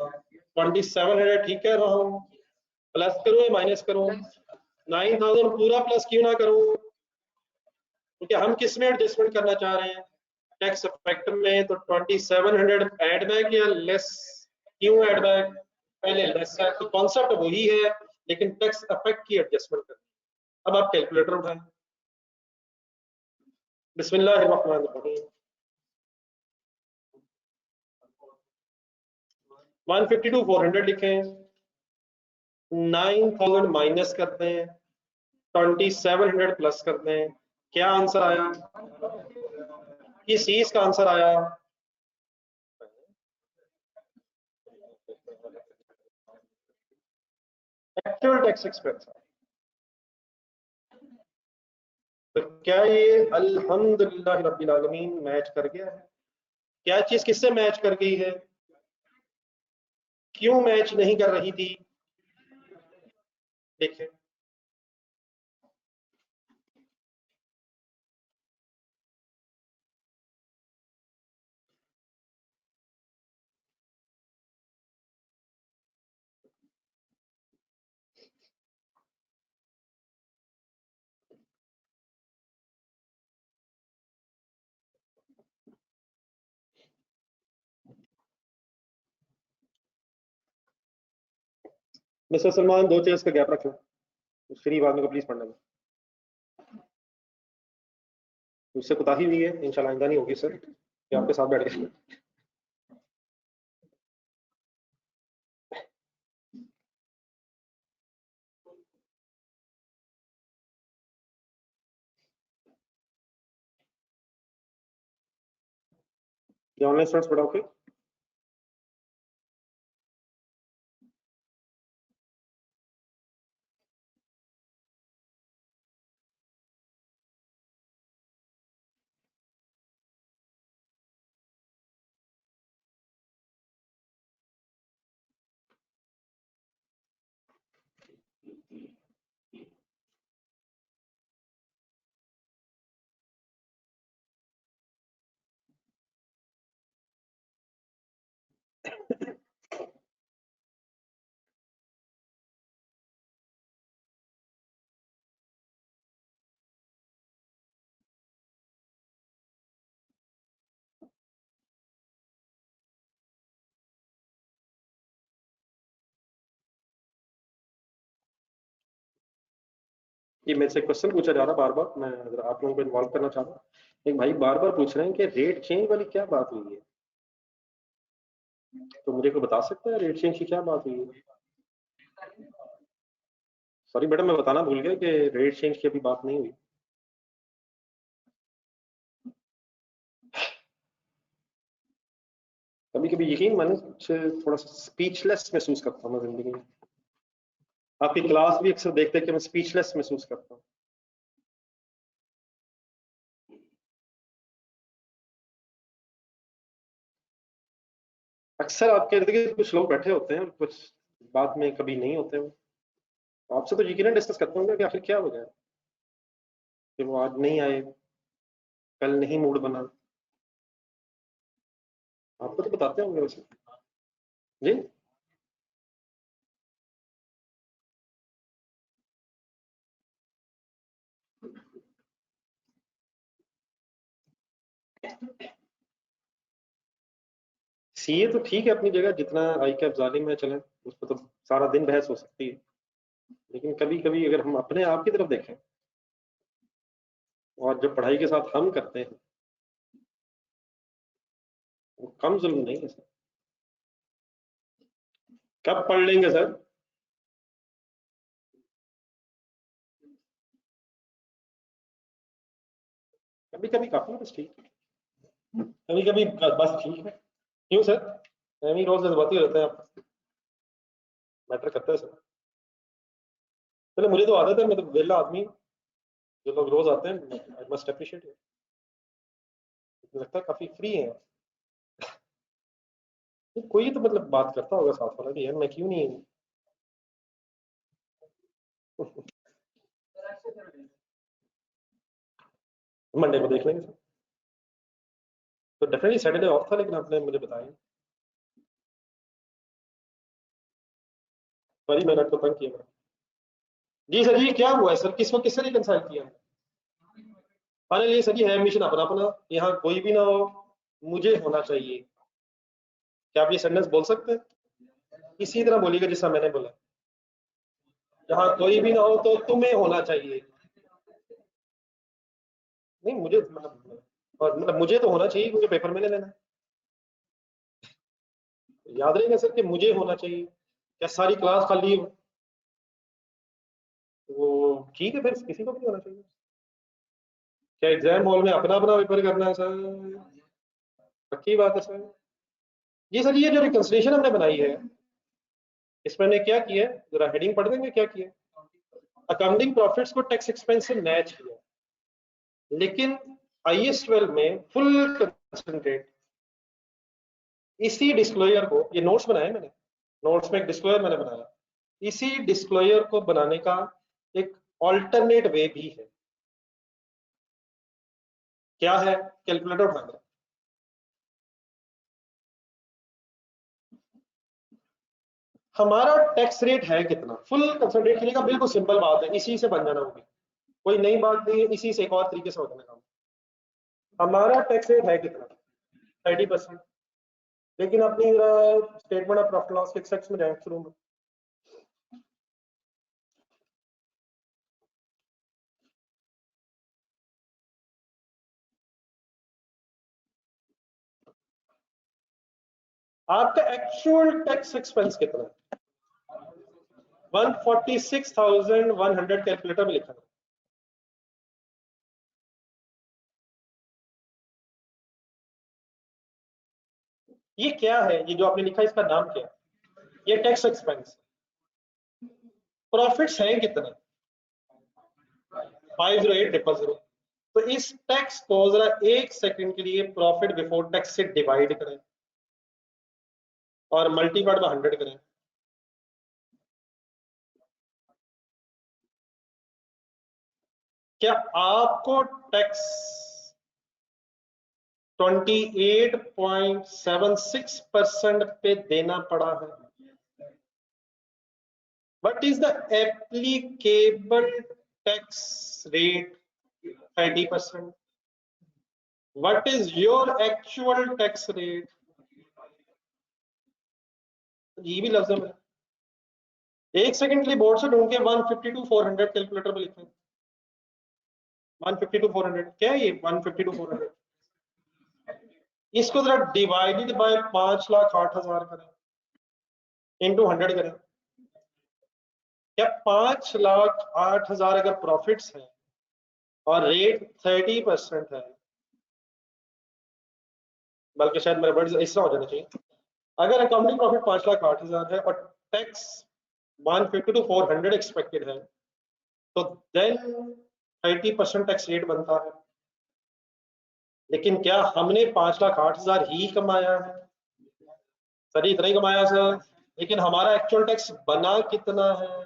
2,700 ठीक कह रहा हूँ, प्लस करूँ या माइनस करूँ, 9,000 पूरा प्लस क्यों ना करूँ, क्योंकि हम किस में एडजस्टमेंट करना चाह रहे हैं, टैक्स इफेक्ट में, तो 2,700 ऐड बैक या लेस, क्यों ऐड बैक, पहले लेस है, तो कॉन्सेप्ट वही है, लेकिन टैक्स इफेक्ट की एडजस्टमेंट करनी। अब आप कैलकुलेटर उठाएं, बिस्मिल्लाहिर्रहमानिर्रहीम, 152 400 लिखें, 9,000 माइनस करते हैं, 2,700 प्लस करते हैं, क्या आंसर आया, किस चीज का आंसर आया, एक्चुअल टैक्स एक्सपेंस। तो क्या ये अल्हम्दुलिल्लाह रब्बिल आलमीन मैच कर गया है? क्या चीज किससे मैच कर गई है? क्यों मैच नहीं कर रही थी? देखिए, मिस्टर सलमान, 2 चेयर्स का गैप रखो, फ्री आदमी को प्लीज पढ़ने में। उससे कोताही हुई है, इंशाल्लाह आइंदा नहीं होगी सर, कि आपके साथ बैठ गए। ये ऑनलाइन स्टूडेंट्स पढ़ाओगे? ये मेरे से क्वेश्चन पूछा जा रहा बार बार, मैं अगर आप लोगों को इन्वॉल्व करना चाहता हूँ। एक भाई बार बार पूछ रहे हैं कि रेट चेंज वाली क्या बात हुई है, तो मुझे कोई बता सकता है रेट चेंज की क्या बात हुई है? सॉरी मैडम, मैं बताना भूल गया कि रेट चेंज की अभी बात नहीं हुई। कभी कभी यकीन माने थोड़ा सा स्पीचलेस महसूस करता हूँ मैं जिंदगी में। आपकी क्लास भी अक्सर देखते हैं कि मैं स्पीचलेस महसूस करता हूँ। अक्सर आपके इर्द गिर्द कुछ लोग बैठे होते हैं, कुछ बात में कभी नहीं होते हैं। आपसे तो यकीनन डिस्कस करते होंगे कि आखिर क्या हो गया कि वो आज नहीं आए, कल नहीं मूड बना। आपको तो बताते होंगे वैसे। जी। सीए तो ठीक है अपनी जगह, जितना आई कैप जालिम है चले, उस पर तो सारा दिन बहस हो सकती है। लेकिन कभी कभी अगर हम अपने आप की तरफ देखें और जो पढ़ाई के साथ हम करते हैं, वो कम जुल्म नहीं है सर। कब पढ़ लेंगे सर? कभी कभी काफी बस ठीक है, कभी कभी बस ठीक है। क्यों सर? एमी रोज जज्बाती रहते हैं आप, मैटर करते हैं सर। चलो मुझे तो आदत है, मैं तो वेला आदमी हूँ। जो लोग रोज आते हैं, आई मस्ट अप्रिशिएट इट। लगता है काफी फ्री है। तो कोई तो मतलब बात करता होगा साथ वाला कि यार मैं क्यों नहीं हूँ। मंडे को देख लेंगे सर। तो डेफिनेटली सैटरडे ऑफ था, लेकिन आपने मुझे बताया। सॉरी मैंने आपको तंग किया। जी सर जी, क्या हुआ है सर? किस वक्त किससे रिकंसाइल किया? अरे ये सर जी है मिशन अपना अपना, यहाँ कोई भी ना हो, मुझे होना चाहिए। क्या आप ये सेंटेंस बोल सकते हैं? इसी तरह बोलिएगा जिस तरह मैंने बोला। जहाँ कोई भी ना हो तो तुम्हें होना चाहिए। नहीं मुझे मतलब, और मतलब मुझे तो होना चाहिए क्योंकि पेपर मैंने लेना है। याद रहेगा सर कि मुझे होना चाहिए। क्या सारी क्लास खाली हो? वो ठीक है, फिर किसी को भी होना चाहिए। क्या एग्जाम हॉल में अपना अपना पेपर करना है सर? पक्की बात है सर। जी सर, ये जो रिकंसिलिएशन हमने बनाई है, इसमें ने क्या किया है, जरा हेडिंग पढ़ देंगे क्या किया। अकाउंटिंग प्रॉफिट्स को टैक्स एक्सपेंस से मैच किया, लेकिन IAS 12 में फुल कंसंट्रेट इसी डिस्क्लोजर को, ये नोट्स बनाए मैंने, नोट्स में एक डिस्क्लोजर मैंने बनाया, इसी डिस्क्लोजर को बनाने का एक ऑल्टरनेट वे भी है। क्या है, कैलकुलेटर उठाना। हमारा टैक्स रेट है कितना, फुल कंसंट्रेट के लिए का बिल्कुल सिंपल बात है, इसी से बन जाना होगी, कोई नई बात नहीं है, इसी से एक और तरीके से हो जाने का। हमारा टैक्स रेट है कितना, 30%। लेकिन अपनी स्टेटमेंट ऑफ प्रॉफिट लॉस के एक्सेप्ट में जाए शुरू में, आपका एक्चुअल टैक्स एक्सपेंस कितना है, 146,100 कैलकुलेटर में लिखा है। ये क्या है, ये जो आपने लिखा है इसका नाम क्या है, ये टैक्स एक्सपेंस। प्रॉफिट्स हैं कितने, 508,000। तो इस टैक्स को जरा एक सेकंड के लिए प्रॉफिट बिफोर टैक्स से डिवाइड करें और मल्टीप्लाइड बाय 100 करें। क्या आपको टैक्स 28.76% पे देना पड़ा है? What is the applicable tax rate? 30%. What is your actual tax rate? ये भी लफ्ज है, एक सेकंड के लिए बोर्ड से ढूंढ के 152,400 कैलकुलेटर पे लिखें। 152,400 क्या है ये, 152,400। इसको जरा डिवाइडेड बाय 5,08,000 करें, इंटू 100 करें। क्या 5,08,000 अगर प्रॉफिट्स हैं और रेट 30% है, बल्कि शायद मेरा वर्ड इस तरह हो जाना चाहिए, अगर अकाउंटिंग प्रॉफिट 5,08,000 है और टैक्स 152,400 एक्सपेक्टेड है, तो देन 30% टैक्स रेट बनता है। लेकिन क्या हमने 5,08,000 ही कमाया है? सर इतना ही कमाया सर, लेकिन हमारा एक्चुअल टैक्स बना कितना है?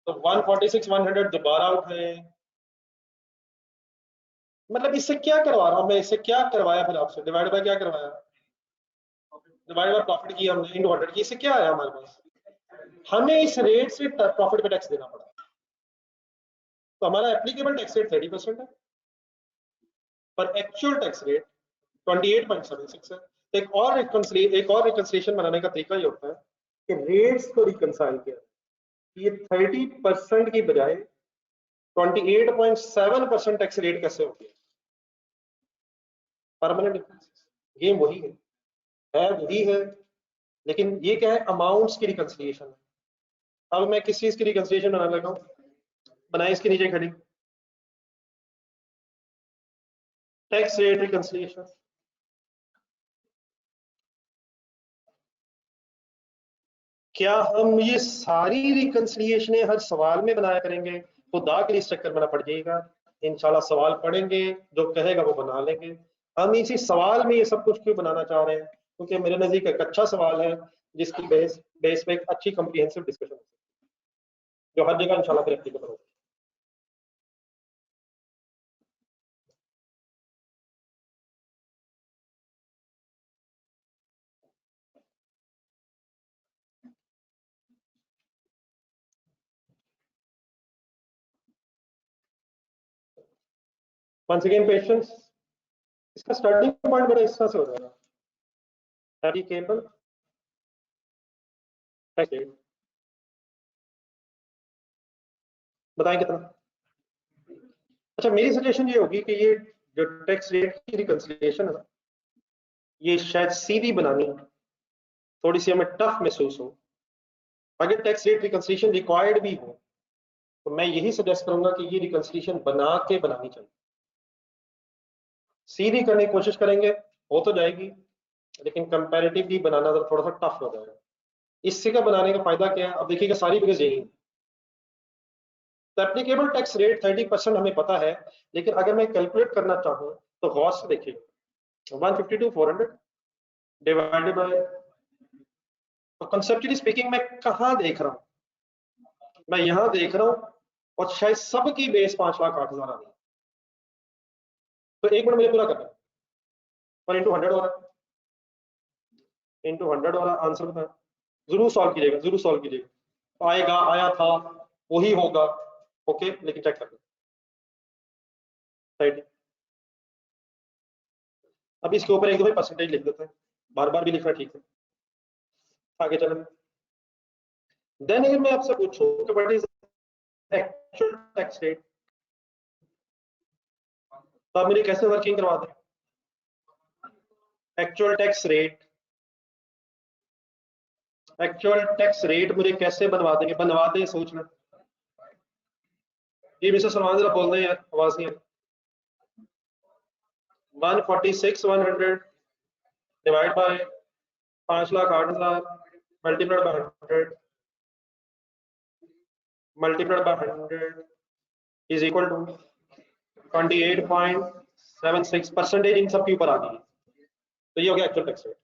तो 146,100 दोबारा उठाए। मतलब इससे क्या करवा रहा हूं मैं, इससे क्या करवाया फिर आपसे, डिवाइड बाय क्या करवाया, डिवाइड बाय प्रॉफिट की हमने इनटू 100 की, इससे क्या आया हमारे पास, हमें इस रेट से प्रॉफिट पे टैक्स देना पड़ा। तो हमारा एप्लीकेबल टैक्स रेट 30% है, पर एक्चुअल टैक्स रेट 28.76 है। तो एक और रिकंसिलिएशन बनाने का तरीका ये होता है कि रेट्स को रिकंसाइल किया, ये 30% की बजाय 28.7% टैक्स रेट कैसे हो गया। परमानेंट डिफरेंस, गेम वही है वही है, लेकिन ये क्या है, अमाउंट्स की रिकंसिलिएशन है। अब मैं किस चीज की रिकंसिलिएशन बनाने लगा हूं, बनाए इसके नीचे खड़ी, टैक्स रेट रिकंसिलिएशन। क्या हम ये सारी रिकंसिलिएशन हर सवाल में बनाया करेंगे? खुदा के लिए इस चक्कर में ना पड़ जाइएगा, इंशाल्लाह सवाल पढ़ेंगे, जो कहेगा वो बना लेंगे। हम इसी सवाल में ये सब कुछ क्यों बनाना चाह रहे हैं, क्योंकि मेरे नजदीक एक अच्छा सवाल है जिसकी बेस पे एक अच्छी कॉम्प्रिहेंसिव डिस्कशन जो हर जगह इंशाल्लाह फिर एप्लीकेबल होगी। वंस अगेन पेशेंस, इसका स्टार्टिंग पॉइंट बड़ा इस तरह से हो जाएगा, एप्लीकेबल टैक्स रेट, बताएं कितना। अच्छा मेरी सजेशन ये होगी कि ये जो टैक्स रेट की रिकंसिलिएशन है ना, ये शायद सीधी बनानी थोड़ी सी हमें टफ महसूस हो। अगर टैक्स रेट रिकंसिलिएशन रिक्वायर्ड भी हो तो मैं यही सजेस्ट करूंगा कि ये रिकंसिलिएशन बना के बनानी चाहिए। सीधी करने की कोशिश करेंगे हो तो जाएगी, लेकिन कंपैरेटिवली बनाना थोड़ा सा टफ हो जाएगा। इससे का बनाने का फायदा क्या है? अब देखिएगा सारी फिगर्स यही है। तो एप्लीकेबल टैक्स रेट 30% हमें पता है, लेकिन अगर मैं कैलकुलेट करना चाहूँ तो गौर से देखिए 152,400 डिवाइडेड बाय, तो कंसेप्चुअली स्पीकिंग मैं कहाँ देख रहा हूँ? मैं यहाँ देख रहा हूँ और शायद सबकी बेस 5,08,000 आ रही है। तो एक मिनट मुझे पूरा करना है। और इंटू 100 वाला, इंटू 100 वाला आंसर बताएं। जरूर सॉल्व कीजिएगा, जरूर सॉल्व कीजिएगा। आएगा, आया था, वही होगा। ओके, लेकिन चेक कर लो। राइट, अब इसके ऊपर एक दो परसेंटेज लिख देते हैं, बार बार भी लिखना ठीक है। आगे चलें। देन अगर मैं आपसे पूछूं कि what is actual tax rate, तो आप मेरी कैसे वर्किंग करवा दें? Actual tax rate, actual tax rate मुझे कैसे बनवा देंगे? बनवा दें, सोचना। ये मिस्टर सलमान जरा बोल दें यार, आवाज नहीं आ रही। 146,100 divide by 5,08,000 multiplied by 100 multiplied by 100 is equal to 28.76 percentage इन सब के ऊपर आ गई। तो ये हो गया एक्चुअल टैक्स रेट।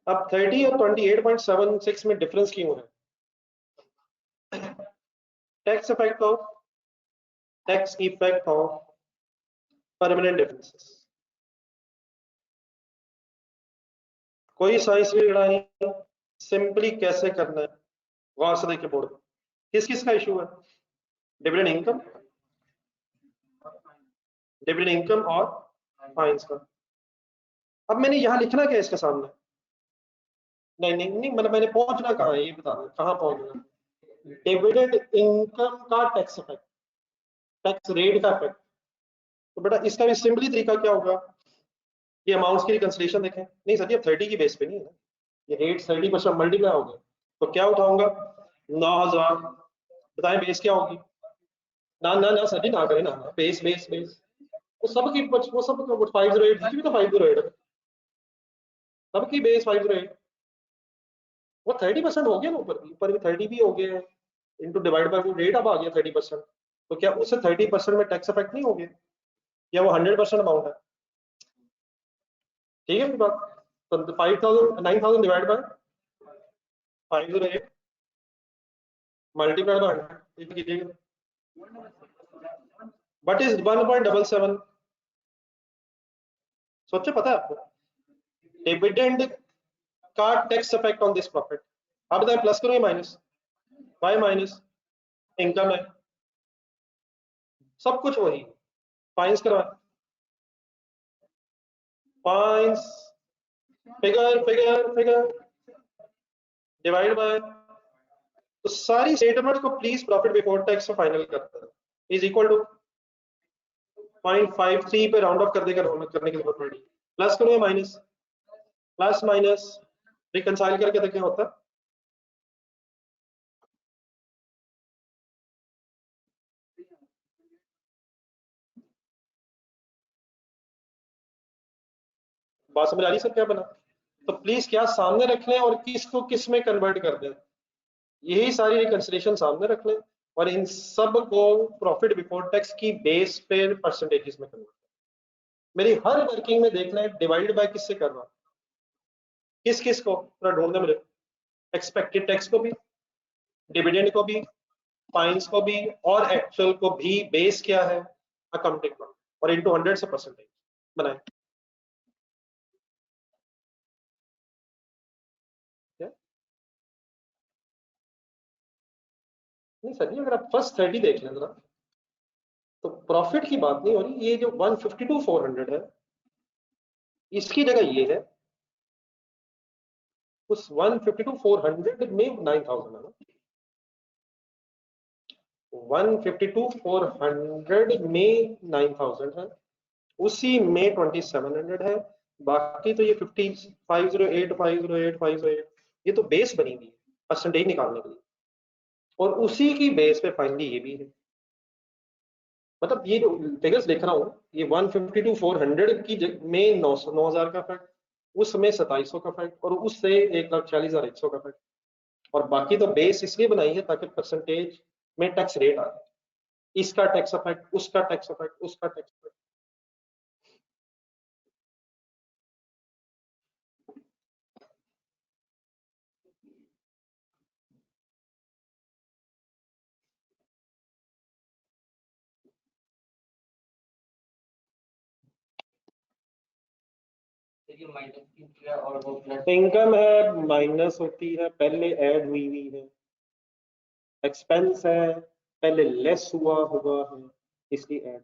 अब 30 और 28.76 में डिफरेंस क्यों है? Tax effect of permanent differences. कोई साइंस की लड़ाई, सिंपली कैसे करना है गौर से देखिए बोर्ड। किस किस का इशू है? डिविडेंड इनकम, डिविडेंड इनकम और फाइन्स का। अब मैंने यहां लिखना क्या है इसके सामने? नहीं नहीं नहीं, मतलब मैंने पहुंचना कहाँ है ये बता दो, कहाँ पहुंचना? डिविडेंड इनकम का टैक्स इफेक्ट, टैक्स रेट का इफेक्ट। तो बेटा इसका भी सिंपली तरीका क्या होगा? ये अमाउंट्स की रिकंसिलिएशन देखें। नहीं सर जी, अब 30 की बेस पे नहीं है ना, ये रेट 30% मल्टीप्लाई हो गया। तो क्या उठाऊंगा? 9,000। बताएं बेस क्या होगी? ना ना ना सर जी, ना करें ना, बेस बेस बेस वो सब की, वो सब 508 भी तो 508 सबकी बेस 508। वो 30% हो गया ना, ऊपर भी 30 भी हो गया है, इंटू डिवाइड बाय वो रेट अब आ गया 30%। तो क्या उससे 30% में टैक्स इफेक्ट नहीं हो गया? या वो 100% अमाउंट है? ठीक है मेरी बात। तो 5,000 9,000 डिवाइड बाय 508 मल्टीप्लाइड बाय 100 कीजिएगा। What is 1.77? सोचे पता है आपको? डिविडेंड का tax effect on this profit. आप बताएं प्लस करो या माइनस? बाय माइनस इनकम है, सब कुछ वही। फाइन्स करवाए, fines figure figure figure divide by, तो सारी स्टेटमेंट को प्लीज प्रॉफिट बिफोर टैक्स से फाइनल करता है इज इक्वल टू 0.53 पे राउंड ऑफ कर देकर करने की जरूरत पड़ी। प्लस करो या माइनस? प्लस माइनस रिकंसाइल करके देखें होता है। बात समझ आ रही सर क्या बना? तो प्लीज क्या सामने रख लें और किसको किस में कन्वर्ट कर दें, यही सारी रिकंसिलिएशन सामने रख लें और इन सब को प्रॉफिट बिफोर टैक्स की बेस पे परसेंटेजेस में कन्वर्ट करें। मेरी हर वर्किंग में देखना है डिवाइड बाय किससे कर रहा, किस किस को पूरा ढूंढना मुझे। एक्सपेक्टेड टैक्स को भी, डिविडेंड को भी, फाइन्स को भी और एक्चुअल को भी। बेस क्या है? अकाउंटिंग का। और इंटू 100 से परसेंटेज बनाए। नहीं सर जी, अगर आप फर्स्ट 30 देख लें जरा, तो प्रॉफिट की बात नहीं हो रही। ये जो 152,400 है, इसकी जगह ये है, उस 152,400 में 9,000 है ना, 152,400 में 9,000 है, उसी में 2,700 है। बाकी तो ये 50 508 508 508 ये तो बेस बनी हुई है परसेंटेज निकालने के लिए, और उसी की बेस पे फाइनली ये भी है। मतलब ये जो फिगर्स लिख रहा हूँ, ये 152,400 की में 9,000 का फैक्ट, उसमें 2,700 का फैक्ट, और उससे 1,46,100 का फैक्ट। और बाकी तो बेस इसलिए बनाई है ताकि परसेंटेज में टैक्स रेट आ जाए, इसका टैक्स इफेक्ट, उसका टैक्स इफेक्ट, उसका टैक्स इफेक्ट। इनकम है माइनस होती है, पहले ऐड हुई है, एक्सपेंस है पहले लेस हुआ है इसलिए add,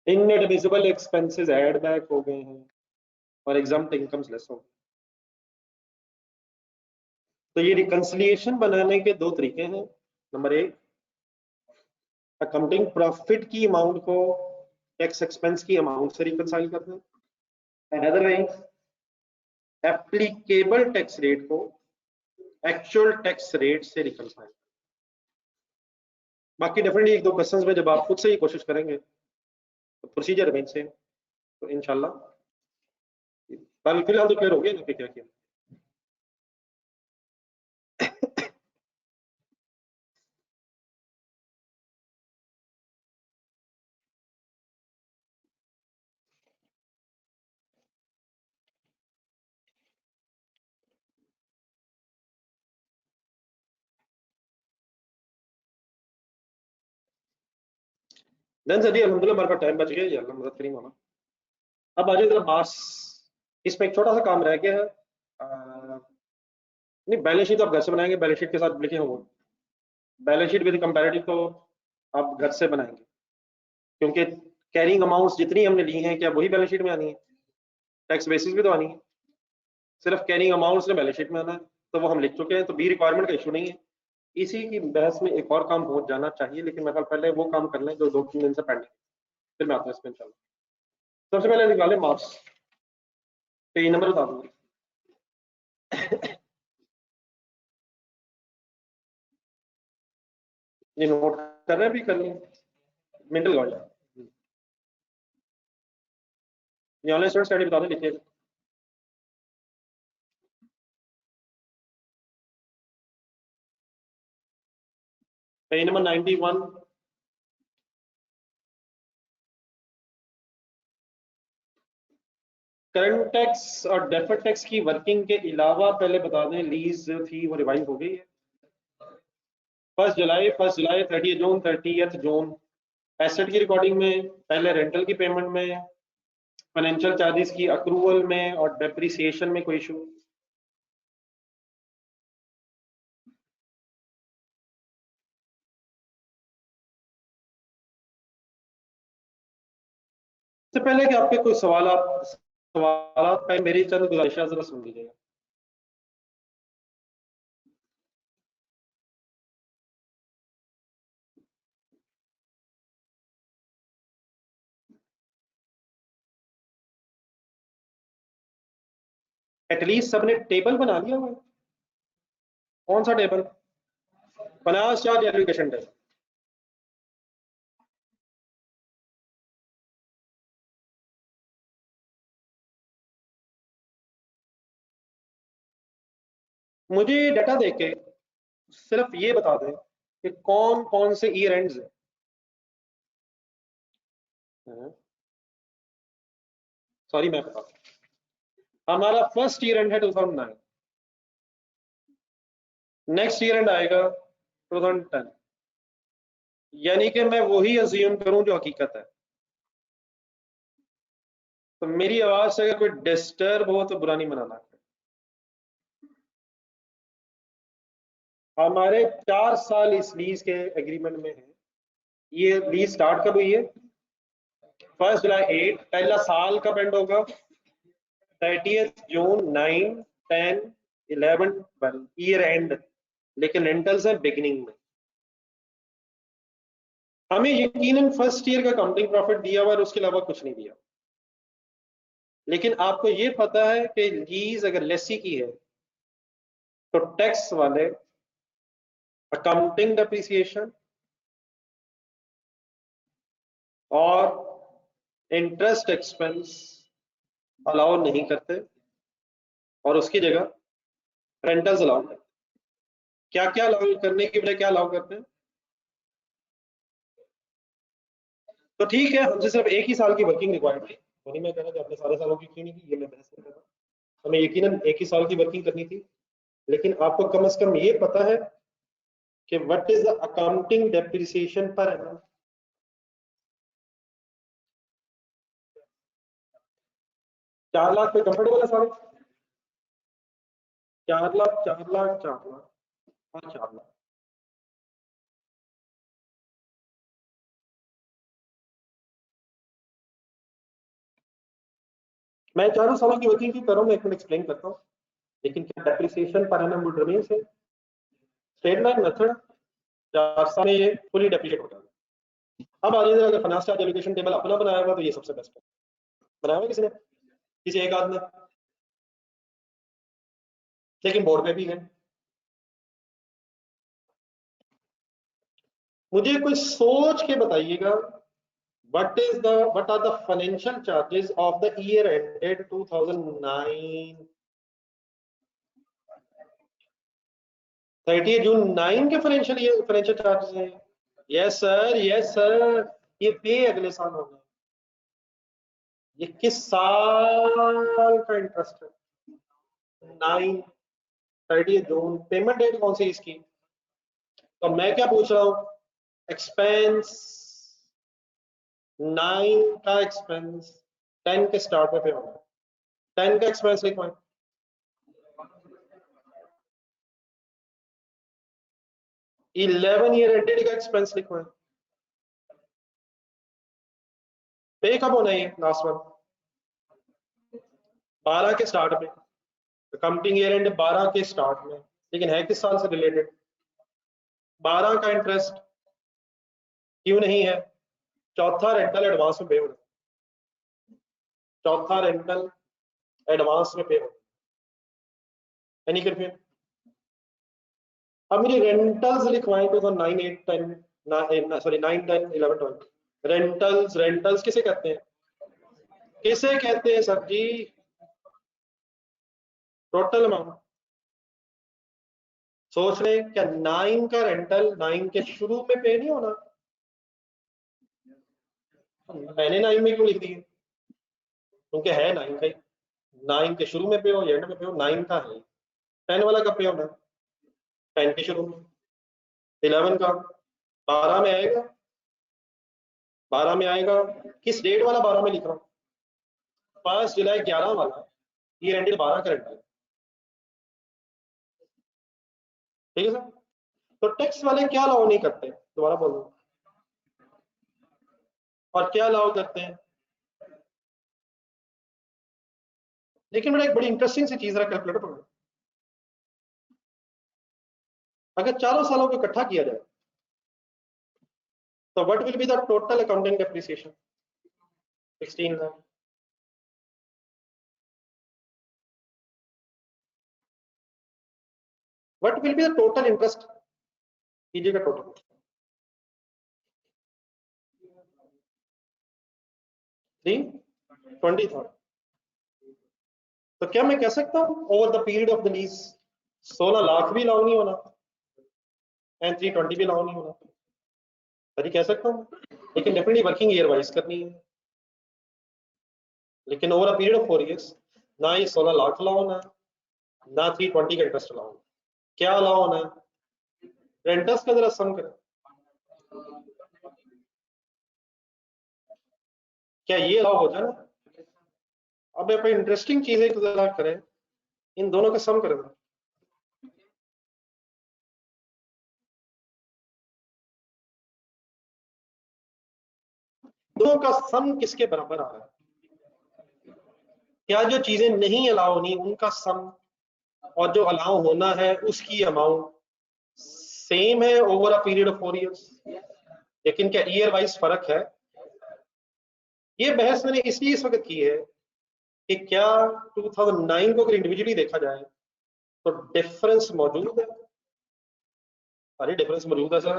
inadmissible expenses add back हो गए हैं और एग्जाम्प्ट इनकम्स लेस हो गए। तो ये रिकंसिलिएशन बनाने के दो तरीके हैं। नंबर एक, अकाउंटिंग प्रॉफिट की अमाउंट को टैक्स एक्सपेंस की अमाउंट से रिकंसाइल करना है, and otherwise applicable tax rate को एक्चुअल टैक्स रेट से रिकंसाइल। बाकी डेफिनेटली एक दो क्वेश्चंस में जब आप खुद से ही कोशिश करेंगे तो प्रोसीजर रिमेन सेम, तो इंशाल्लाह कल फिलहाल तो क्लियर हो गया ना कि क्या किया। देन सर जी अल्हम्दुलिल्लाह हमारे पास टाइम बच गया, अल्लाह मदद करें मामा। अब आ जाए जरा मास, इसमें एक छोटा सा काम रह गया है। नहीं, बैलेंस शीट तो आप घर से बनाएंगे, बैलेंस शीट के साथ लिखे होंगे, बैलेंस शीट विद कंपैरेटिव तो आप घर से बनाएंगे, क्योंकि कैरिंग अमाउंट्स जितनी हमने ली हैं क्या वही बैलेंस शीट में आनी है, टैक्स बेसिस भी तो आनी है, सिर्फ कैरिंग अमाउंट्स ने बैलेंस शीट में आना है, तो वो हम लिख चुके हैं, तो बी रिक्वायरमेंट का इशू नहीं है। इसी की बहस में एक और काम हो जाना चाहिए, लेकिन मैं पहले वो काम कर लें जो 2-3 दिन से पेंडिंग, फिर मैं आता हूँ इसमें इंशाल्लाह। सबसे पहले निकाले मार्क्स, पेज नंबर बता दूंगी। ये नोट कर रहे हैं, भी कर लें, मेंटल लॉ ये ऑनलाइन स्टूडेंट स्टडी बता दें, लिखिए। पेज नंबर 91, करंट टैक्स और डेफर्ड टैक्स की वर्किंग के अलावा पहले बता दें लीज थी वो रिवाइज हो गई है। 1 जुलाई 30 जून 30 जून एसेट की रिकॉर्डिंग में, पहले रेंटल की पेमेंट में, फाइनेंशियल चार्जेस की अक्रूवल में और डेप्रिसिएशन में कोई इशू? इससे पहले कि आपके कोई सवाल पे मेरी चंद गुजारिशें जरा सुन लीजिएगा। एटलीस्ट सबने टेबल बना लिया हुआ है? कौन सा table? Finance charge application table. मुझे डाटा देके सिर्फ ये बता दें कि कौन कौन से ईयर एंड्स हैं। सॉरी मैं बता दूं, हमारा फर्स्ट ईयर एंड है 2009, नेक्स्ट ईयर एंड आएगा 2010, यानी कि मैं वही अज्यूम करूं जो हकीकत है। तो मेरी आवाज से अगर कोई डिस्टर्ब हो तो बुरा नहीं मनाना। हमारे 4 साल इस लीज के एग्रीमेंट में है। ये लीज स्टार्ट कब हुई है? 1 जुलाई 8, पहला साल कब एंड होगा? 30 जून 9, 10, 11, 12 ईयर एंड, लेकिन रेंटल्स है बिगिनिंग में। हमें यकीनन फर्स्ट ईयर का काउंटिंग प्रॉफिट दिया हुआ और उसके अलावा कुछ नहीं दिया, लेकिन आपको ये पता है कि लीज अगर लेसी की है तो टैक्स वाले अकाउंटिंग डेप्रिसिएशन और इंटरेस्ट एक्सपेंस अलाउ नहीं करते और उसकी जगह रेंटल्स अलाउ करते। क्या क्या अलाउ करने की बजाय क्या अलाउ करते हैं? तो ठीक है, हमसे सिर्फ एक ही साल की वर्किंग रिक्वायर्ड थी, वही मैं कह रहा था आपने सारे सालों की क्यों नहीं की, ये मैं बहस नहीं कर रहा। हमें यकीनन एक ही साल की वर्किंग करनी थी, लेकिन आपको कम से कम ये पता है कि what is the accounting depreciation per annum. 4 lakh पे कंफर्टेबल है सारे? 4 लाख, 4 लाख, 4 लाख और 4 लाख। मैं चारों सालों की वर्किंग की कर रहा हूँ, मैं एक मिनट एक्सप्लेन करता हूँ। लेकिन क्या depreciation per annum would remain same? Straight line method 4 साल में ये फुली डेप्रिशिएट हो जाएगा। अब आ जाइए, अगर फाइनेंस चार्ज एलोकेशन टेबल अपना बनाया हुआ तो ये सबसे बेस्ट है। बनाया हुआ किसी ने? किसी एक आदमी ने? लेकिन बोर्ड पे भी है। मुझे कोई सोच के बताइएगा, what are the financial charges of the year ended 2009? 30 जून 9 के फाइनेंशियल चार्जेस हैं। यस सर, यस सर, ये पे अगले साल होगा। ये किस साल का इंटरेस्ट है? 9, 30 जून पेमेंट डेट कौन सी इसकी? तो मैं क्या पूछ रहा हूँ, एक्सपेंस 9 का एक्सपेंस 10 के स्टार्ट में पे होगा। 10 का एक्सपेंस लिखवाएं। 11 ईयर एंडेड का एक्सपेंस लिखवाएं। पे कब होना है लास्ट वन? 12 के स्टार्ट में। अकाउंटिंग ईयर एंड 12 के स्टार्ट में, लेकिन है किस साल से रिलेटेड? 12 का इंटरेस्ट क्यों नहीं है? चौथा रेंटल एडवांस में पे होना। चौथा रेंटल एडवांस में पे होना। Any confusion? अब मुझे रेंटल्स लिखवाएं तो 9, 8, 10, सॉरी 9, 10, 11, 12 रेंटल्स। रेंटल्स किसे कहते हैं? किसे कहते हैं सर जी? Total amount. सोच रहे हैं क्या 9 का रेंटल 9 के शुरू में पे नहीं होना? मैंने 9 में क्यों लिख दिए? क्योंकि है 9 का ही। 9 के शुरू में पे हो, एंड में पे हो, 9 का है। 10 वाला कब पे होना? 10 के शुरू में। 11 का 12 में आएगा। 12 में आएगा। किस डेट वाला 12 में लिख रहा हूँ? 1 जुलाई 11 वाला। ये एंडेड 12 का रेंटल। ठीक है सर? तो टैक्स वाले क्या अलाउ नहीं करते, दोबारा बोलो, और क्या अलाउ करते हैं? लेकिन मेरा एक बड़ी इंटरेस्टिंग सी चीज रहा, कैलकुलेटर पकड़ो। अगर चारों सालों को इकट्ठा किया जाए तो what will be the total accounting depreciation? 16 lakh. What will be the total interest? कीजिएगा टोटल। 320 था। तो क्या मैं कह सकता हूं over the period of the lease 16 lakh भी अलाउ नहीं होना एंड 320 भी अलाउ नहीं होना? सही कह सकता हूं, लेकिन डेफिनेटली वर्किंग ईयर वाइज करनी है। लेकिन over a period of 4 years ना ये 16 लाख अलाउ होना है, ना 320 का इंटरेस्ट अलाउ होना। क्या अलाउ होना है? रेंटर्स का जरा सम करें। क्या ये अलाउ हो जाए ना? अब आप इंटरेस्टिंग चीजें जरा करें, इन दोनों का सम करें। दोनों का सम किसके बराबर आ रहा है? क्या जो चीजें नहीं अलाउ होनी उनका सम और जो अलाउ होना है उसकी अमाउंट सेम है over a period of 4 years? लेकिन क्या ईयर वाइज फर्क है? ये बहस मैंने इसलिए इस वक्त की है कि क्या 2009 को अगर इंडिविजुअली देखा जाए तो डिफरेंस मौजूद है। अरे डिफरेंस मौजूद है sir,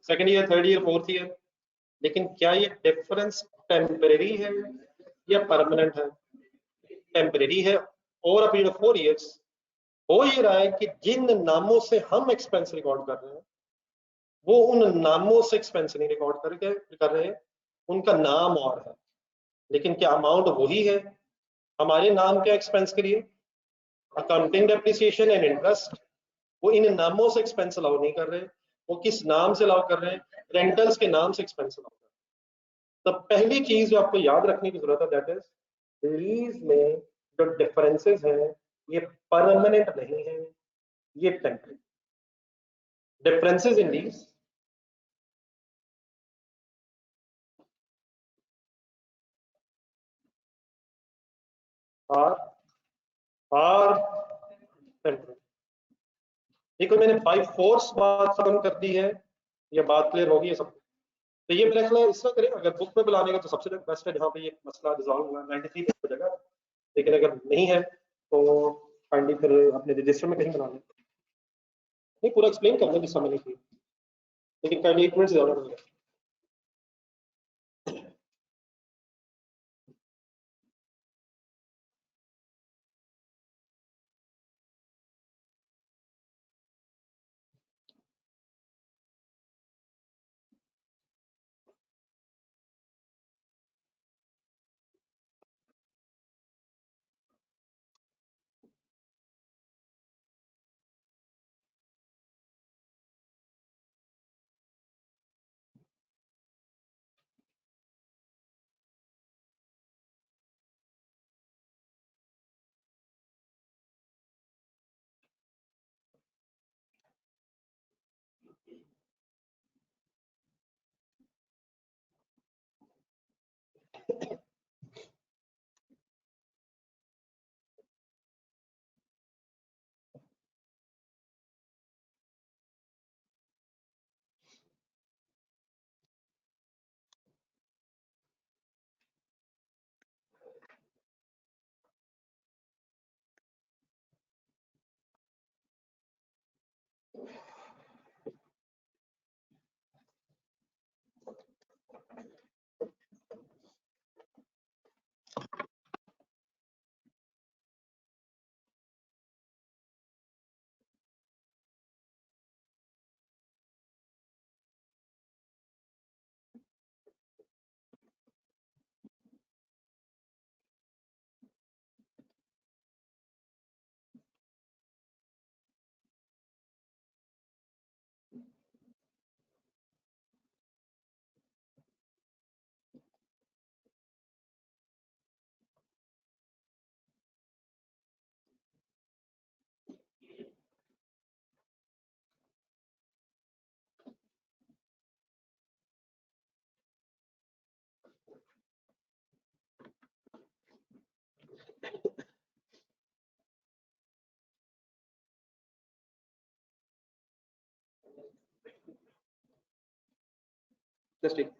second year, third year, fourth year. लेकिन क्या ये डिफरेंस टेम्परेरी है या परमानेंट है? टेम्परेरी है over a period of 4 years, हो ये रहा है कि जिन नामों से हम एक्सपेंस रिकॉर्ड कर रहे हैं वो उन नामों से एक्सपेंस नहीं रिकॉर्ड कर रहे हैं, उनका नाम और है, लेकिन क्या अमाउंट वही है। हमारे नाम क्या एक्सपेंस के लिए, अकाउंटिंग डेप्रिसिएशन एंड इंटरेस्ट, वो इन नामों से एक्सपेंस अलाउ नहीं कर रहे। वो किस नाम से अलाउ कर रहे हैं, रेंटल्स के नाम से एक्सपेंस अलाउ कर रहे हैं। तो पहली चीज जो आपको याद रखने की जरूरत है दैट इज लीज में जो डिफरेंसेस हैं ये परमानेंट नहीं है, ये temporary differences in lease are are temporary. देखो मैंने बाई फोर्स बात खत्म कर दी है, ये बात क्लियर होगी है सब। तो ये मेरा ख्याल इस तरह करें, अगर बुक में बुलाने का तो सबसे बेस्ट है जहाँ पे ये मसला रिजॉल्व हुआ 93 पे हो जाएगा, लेकिन अगर नहीं है तो काइंडली फिर अपने रजिस्टर में कहीं बना लें। नहीं पूरा एक्सप्लेन करना जिस समय नहीं, लेकिन काइंडली 1 मिनट से ज्यादा नहीं है। जस्ट एक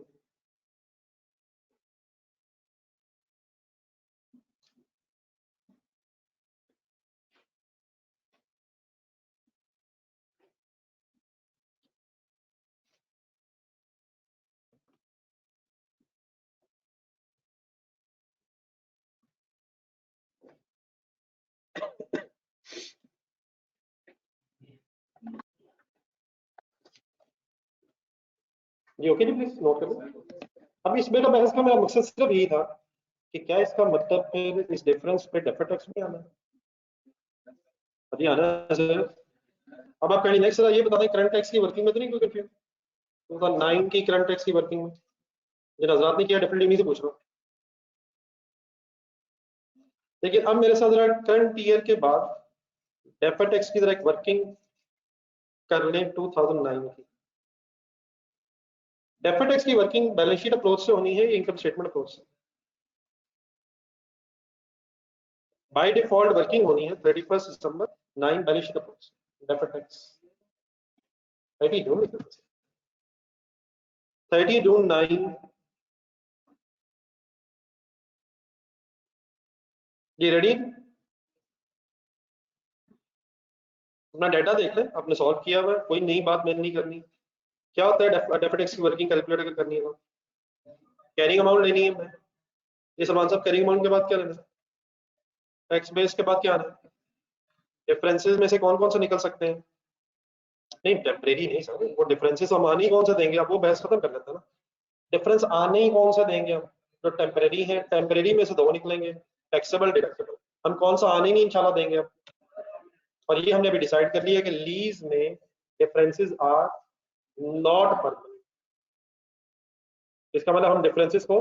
जी ओके जी, प्लीज नोट कर लो। अब इसमें का बहस का मेरा मकसद सिर्फ यही था कि क्या इसका मतलब फिर इस डिफरेंस पे डेफर टैक्स में आना है, जी आना है सर। अब आप कहीं नेक्स्ट ये बता दें करंट टैक्स की वर्किंग में तो नहीं कोई कंफ्यूजन, 2009 की करंट टैक्स की वर्किंग में जिन हजरात ने किया डेफिनेटली उन्हीं से पूछ रहा हूँ। देखिए अब मेरे साथ जरा करंट ईयर के बाद डेफर टैक्स की जरा एक वर्किंग कर लें 2009 की। डेफर टैक्स की वर्किंग बैलेंस शीट अप्रोच से होनी है, इनकम स्टेटमेंट अप्रोच से। बाय डिफॉल्ट वर्किंग होनी है 31 दिसंबर 9 balance sheet approach defer tax 30 जून 30 जून 9। जी रेडी, अपना डाटा देख लें, आपने सॉल्व किया हुआ है, कोई नई बात मैंने नहीं करनी। क्या होता है डेफर टैक्स की वर्किंग कैलकुलेटर करनी है, कैरिंग अमाउंट लेनी है। मैं ये सलमान साहब कैरिंग अमाउंट के बाद क्या लेना है, टैक्स बेस के बाद क्या आना है, डिफरेंसेस में से कौन कौन से निकल सकते हैं? नहीं टेम्परेरी नहीं सर, वो डिफरेंसेस हम आने ही कौन सा देंगे, आप वो बहस खत्म कर लेते हैं ना। डिफरेंस आने ही कौन सा देंगे हम? जो टेम्परेरी है, टेम्परेरी में से दो निकलेंगे, टैक्सेबल डिडक्टेबल। हम कौन सा आने ही नहीं इंशाल्लाह देंगे अब। और ये हमने अभी डिसाइड कर लिया कि लीज में डिफरेंसेस आर नॉट परमानेंट। इसका मतलब हम डिफरेंसेस को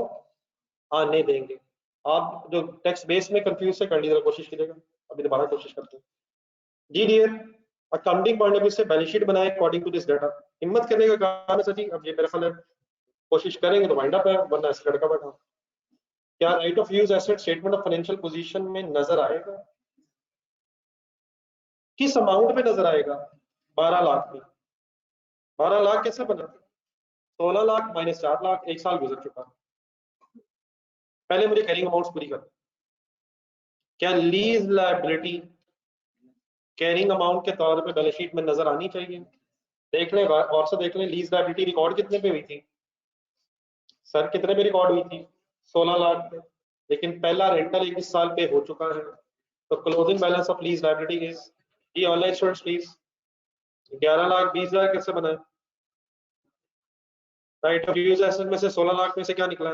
आने देंगे। आप जो टेक्स्ट बेस में कंफ्यूज से कर ली, जरा कोशिश कीजिएगा, अभी दोबारा कोशिश करते हैं। जी dear, accounting point of view से बैलेंस शीट बनाए अकॉर्डिंग टू दिस डाटा। हिम्मत करने का काम है सची। अब ये मेरा ख्याल है कोशिश करेंगे तो वाइंड अप है, वरना ऐसे लड़का बैठा। क्या right of use asset statement of financial position में नजर आएगा? किस अमाउंट में नजर आएगा? 12 लाख में। 12 लाख कैसे बना? 16 लाख माइनस 4 लाख, एक साल गुजर चुका। पहले मुझे कैरिंग अमाउंट्स पूरी कर। क्या लीज लायबिलिटी कैरिंग अमाउंट के तौर पे बैलेंस शीट में नजर आनी चाहिए? देख लें और से देख लें, लीज लायबिलिटी रिकॉर्ड कितने पे हुई थी सर? कितने पे रिकॉर्ड हुई थी? 16 लाख पे। लेकिन पहला रेंटल 21 साल पे हो चुका है, तो closing balance of lease liability is, जी ऑनलाइन स्टूडेंट्स प्लीज, 11 लाख 20 हजार कैसे बनाए? राइट ऑफ यूज एसेट में से 16 लाख में से क्या निकला?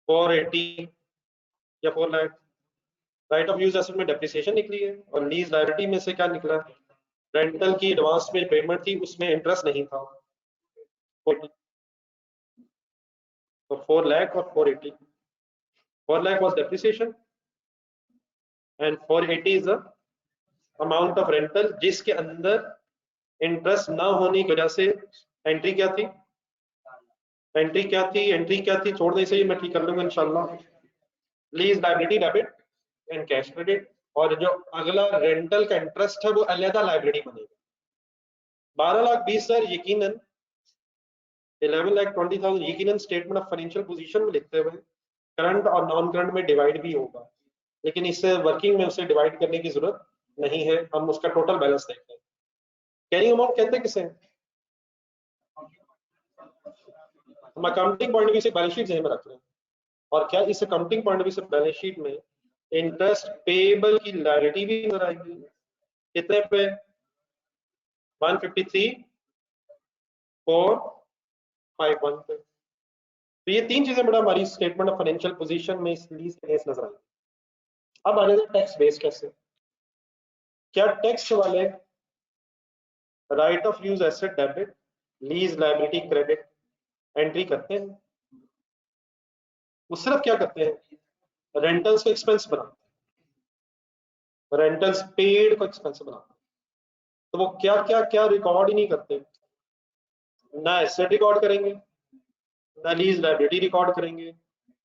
480 या 4 lakh. Right of use asset में डेप्रिसिएशन निकली है, और लीज लायबिलिटी में से क्या निकला? रेंटल की एडवांस में पेमेंट थी, उसमें इंटरेस्ट नहीं था। तो 4 लाख और 480, 4 lakh was depreciation and 480 is the amount of rental जिसके अंदर इंटरेस्ट ना होने की वजह से एंट्री क्या थी? एंट्री क्या थी? एंट्री क्या थी? छोड़ दे इसे, मैं ठीक कर लूंगा इंशाल्लाह। Lease liability debit and cash credit, और जो अगला रेंटल का इंटरेस्ट है वो अलग लायबिलिटी बनेगा। 12 लाख 20 हजार यकीनन 11 लाख 20,000 यकीनन स्टेटमेंट ऑफ फाइनेंशियल पोजीशन में लिखते हुए करंट और नॉन करंट में डिवाइड भी होगा, लेकिन इससे वर्किंग में उसे डिवाइड करने की जरूरत नहीं है। हम उसका टोटल बैलेंस देखते हैं। कैरिंग अमाउंट कहते हैं किसे? हम अकाउंटिंग पॉइंट ऑफ व्यू से बैलेंस शीट में रख रहे हैं। और क्या इस अकाउंटिंग पॉइंट ऑफ व्यू से बैलेंस शीट में इंटरेस्ट पेएबल की लायबिलिटी भी नजर आएगी? कितने पे? 153,451 पे। तो ये तीन चीजें बड़ा हमारी स्टेटमेंट ऑफ फाइनेंशियल पोजीशन में इस लीज केस नजर आएगी। अब आ जाए टैक्स बेस कैसे? क्या टैक्स वाले right of use asset debit, lease liability credit entry करते हैं? वो सिर्फ क्या करते हैं? रेंटल्स को एक्सपेंस बनाते हैं, रेंटल्स पेड को एक्सपेंस बनाते हैं। तो वो क्या क्या क्या रिकॉर्ड ही नहीं करते। ना एसेट रिकॉर्ड करेंगे, ना लीज लायबिलिटी रिकॉर्ड करेंगे,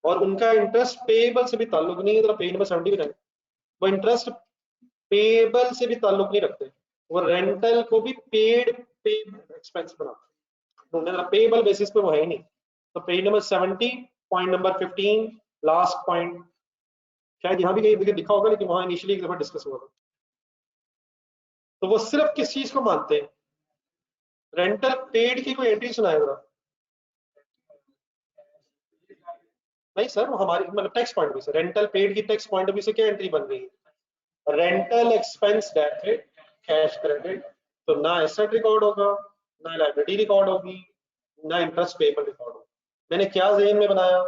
और उनका इंटरेस्ट पेएबल से भी ताल्लुक नहीं है। जरा पेज नंबर 70 में, वो इंटरेस्ट पेएबल से भी ताल्लुक नहीं रखते। वो रेंटल को भी पेड पे एक्सपेंस बनाते हैं, पेएबल बेसिस पे वो है ही नहीं। तो page number 70 point number 15 last point, शायद यहाँ भी कहीं लिखा होगा, लेकिन वहां इनिशियली एक दफा डिस्कस हुआ था। तो वो सिर्फ किस चीज को मानते हैं? रेंटल पेड की कोई एंट्री सुनाए जरा। नहीं सर, वो हमारी मतलब टैक्स पॉइंट ऑफ व्यू से, रेंटल पेड की टैक्स पॉइंट ऑफ व्यू से क्या एंट्री बन रही है? Rental expense debit cash credit. तो ना एसेट रिकॉर्ड होगा, ना लायबिलिटी रिकॉर्ड होगी, ना इंटरेस्ट पेबल रिकॉर्ड होगा। मैंने क्या ज़हन में बनाया?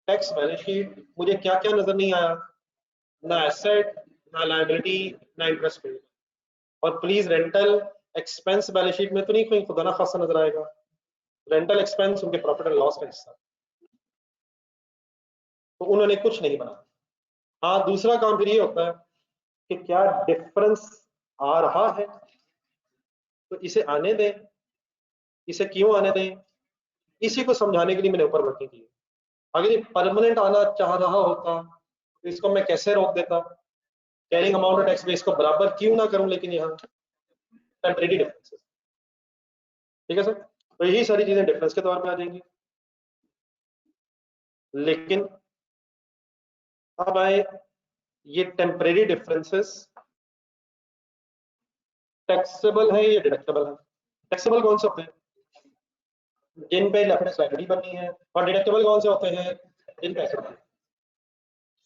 टैक्स बैलेंस शीट, मुझे क्या क्या नजर नहीं आया? ना एसेट, ना लायबिलिटी, ना इंटरेस्ट पेबल। और please rental expense balance sheet में तो नहीं कोई खुदा ना खासा नजर आएगा। रेंटल एक्सपेंस उनके प्रॉफिट एंड लॉस का हिस्सा, तो उन्होंने कुछ नहीं बनाया। हाँ, दूसरा काम फिर ये होता है कि क्या डिफरेंस आ रहा है, तो इसे आने दें। इसे क्यों आने दें? इसी को समझाने के लिए मैंने ऊपर वर्किंग की। अगर ये परमानेंट आना चाह रहा होता तो इसको मैं कैसे रोक देता? कैरिंग अमाउंट और टैक्स बेस को बराबर क्यों ना करूं, लेकिन यहाँ टेम्परेरी डिफरेंसेस। ठीक है सर, तो यही सारी चीजें डिफरेंस के तौर पे आ जाएंगी। लेकिन अब आए ये टेम्परेरी डिफरेंसेस टैक्सेबल है या डिडक्टेबल है? टैक्सेबल कौन से होते हैं? जिन पे रेफरेंस लायबिलिटी बननी है। और डिडक्टेबल कौन से होते हैं? जिन पे।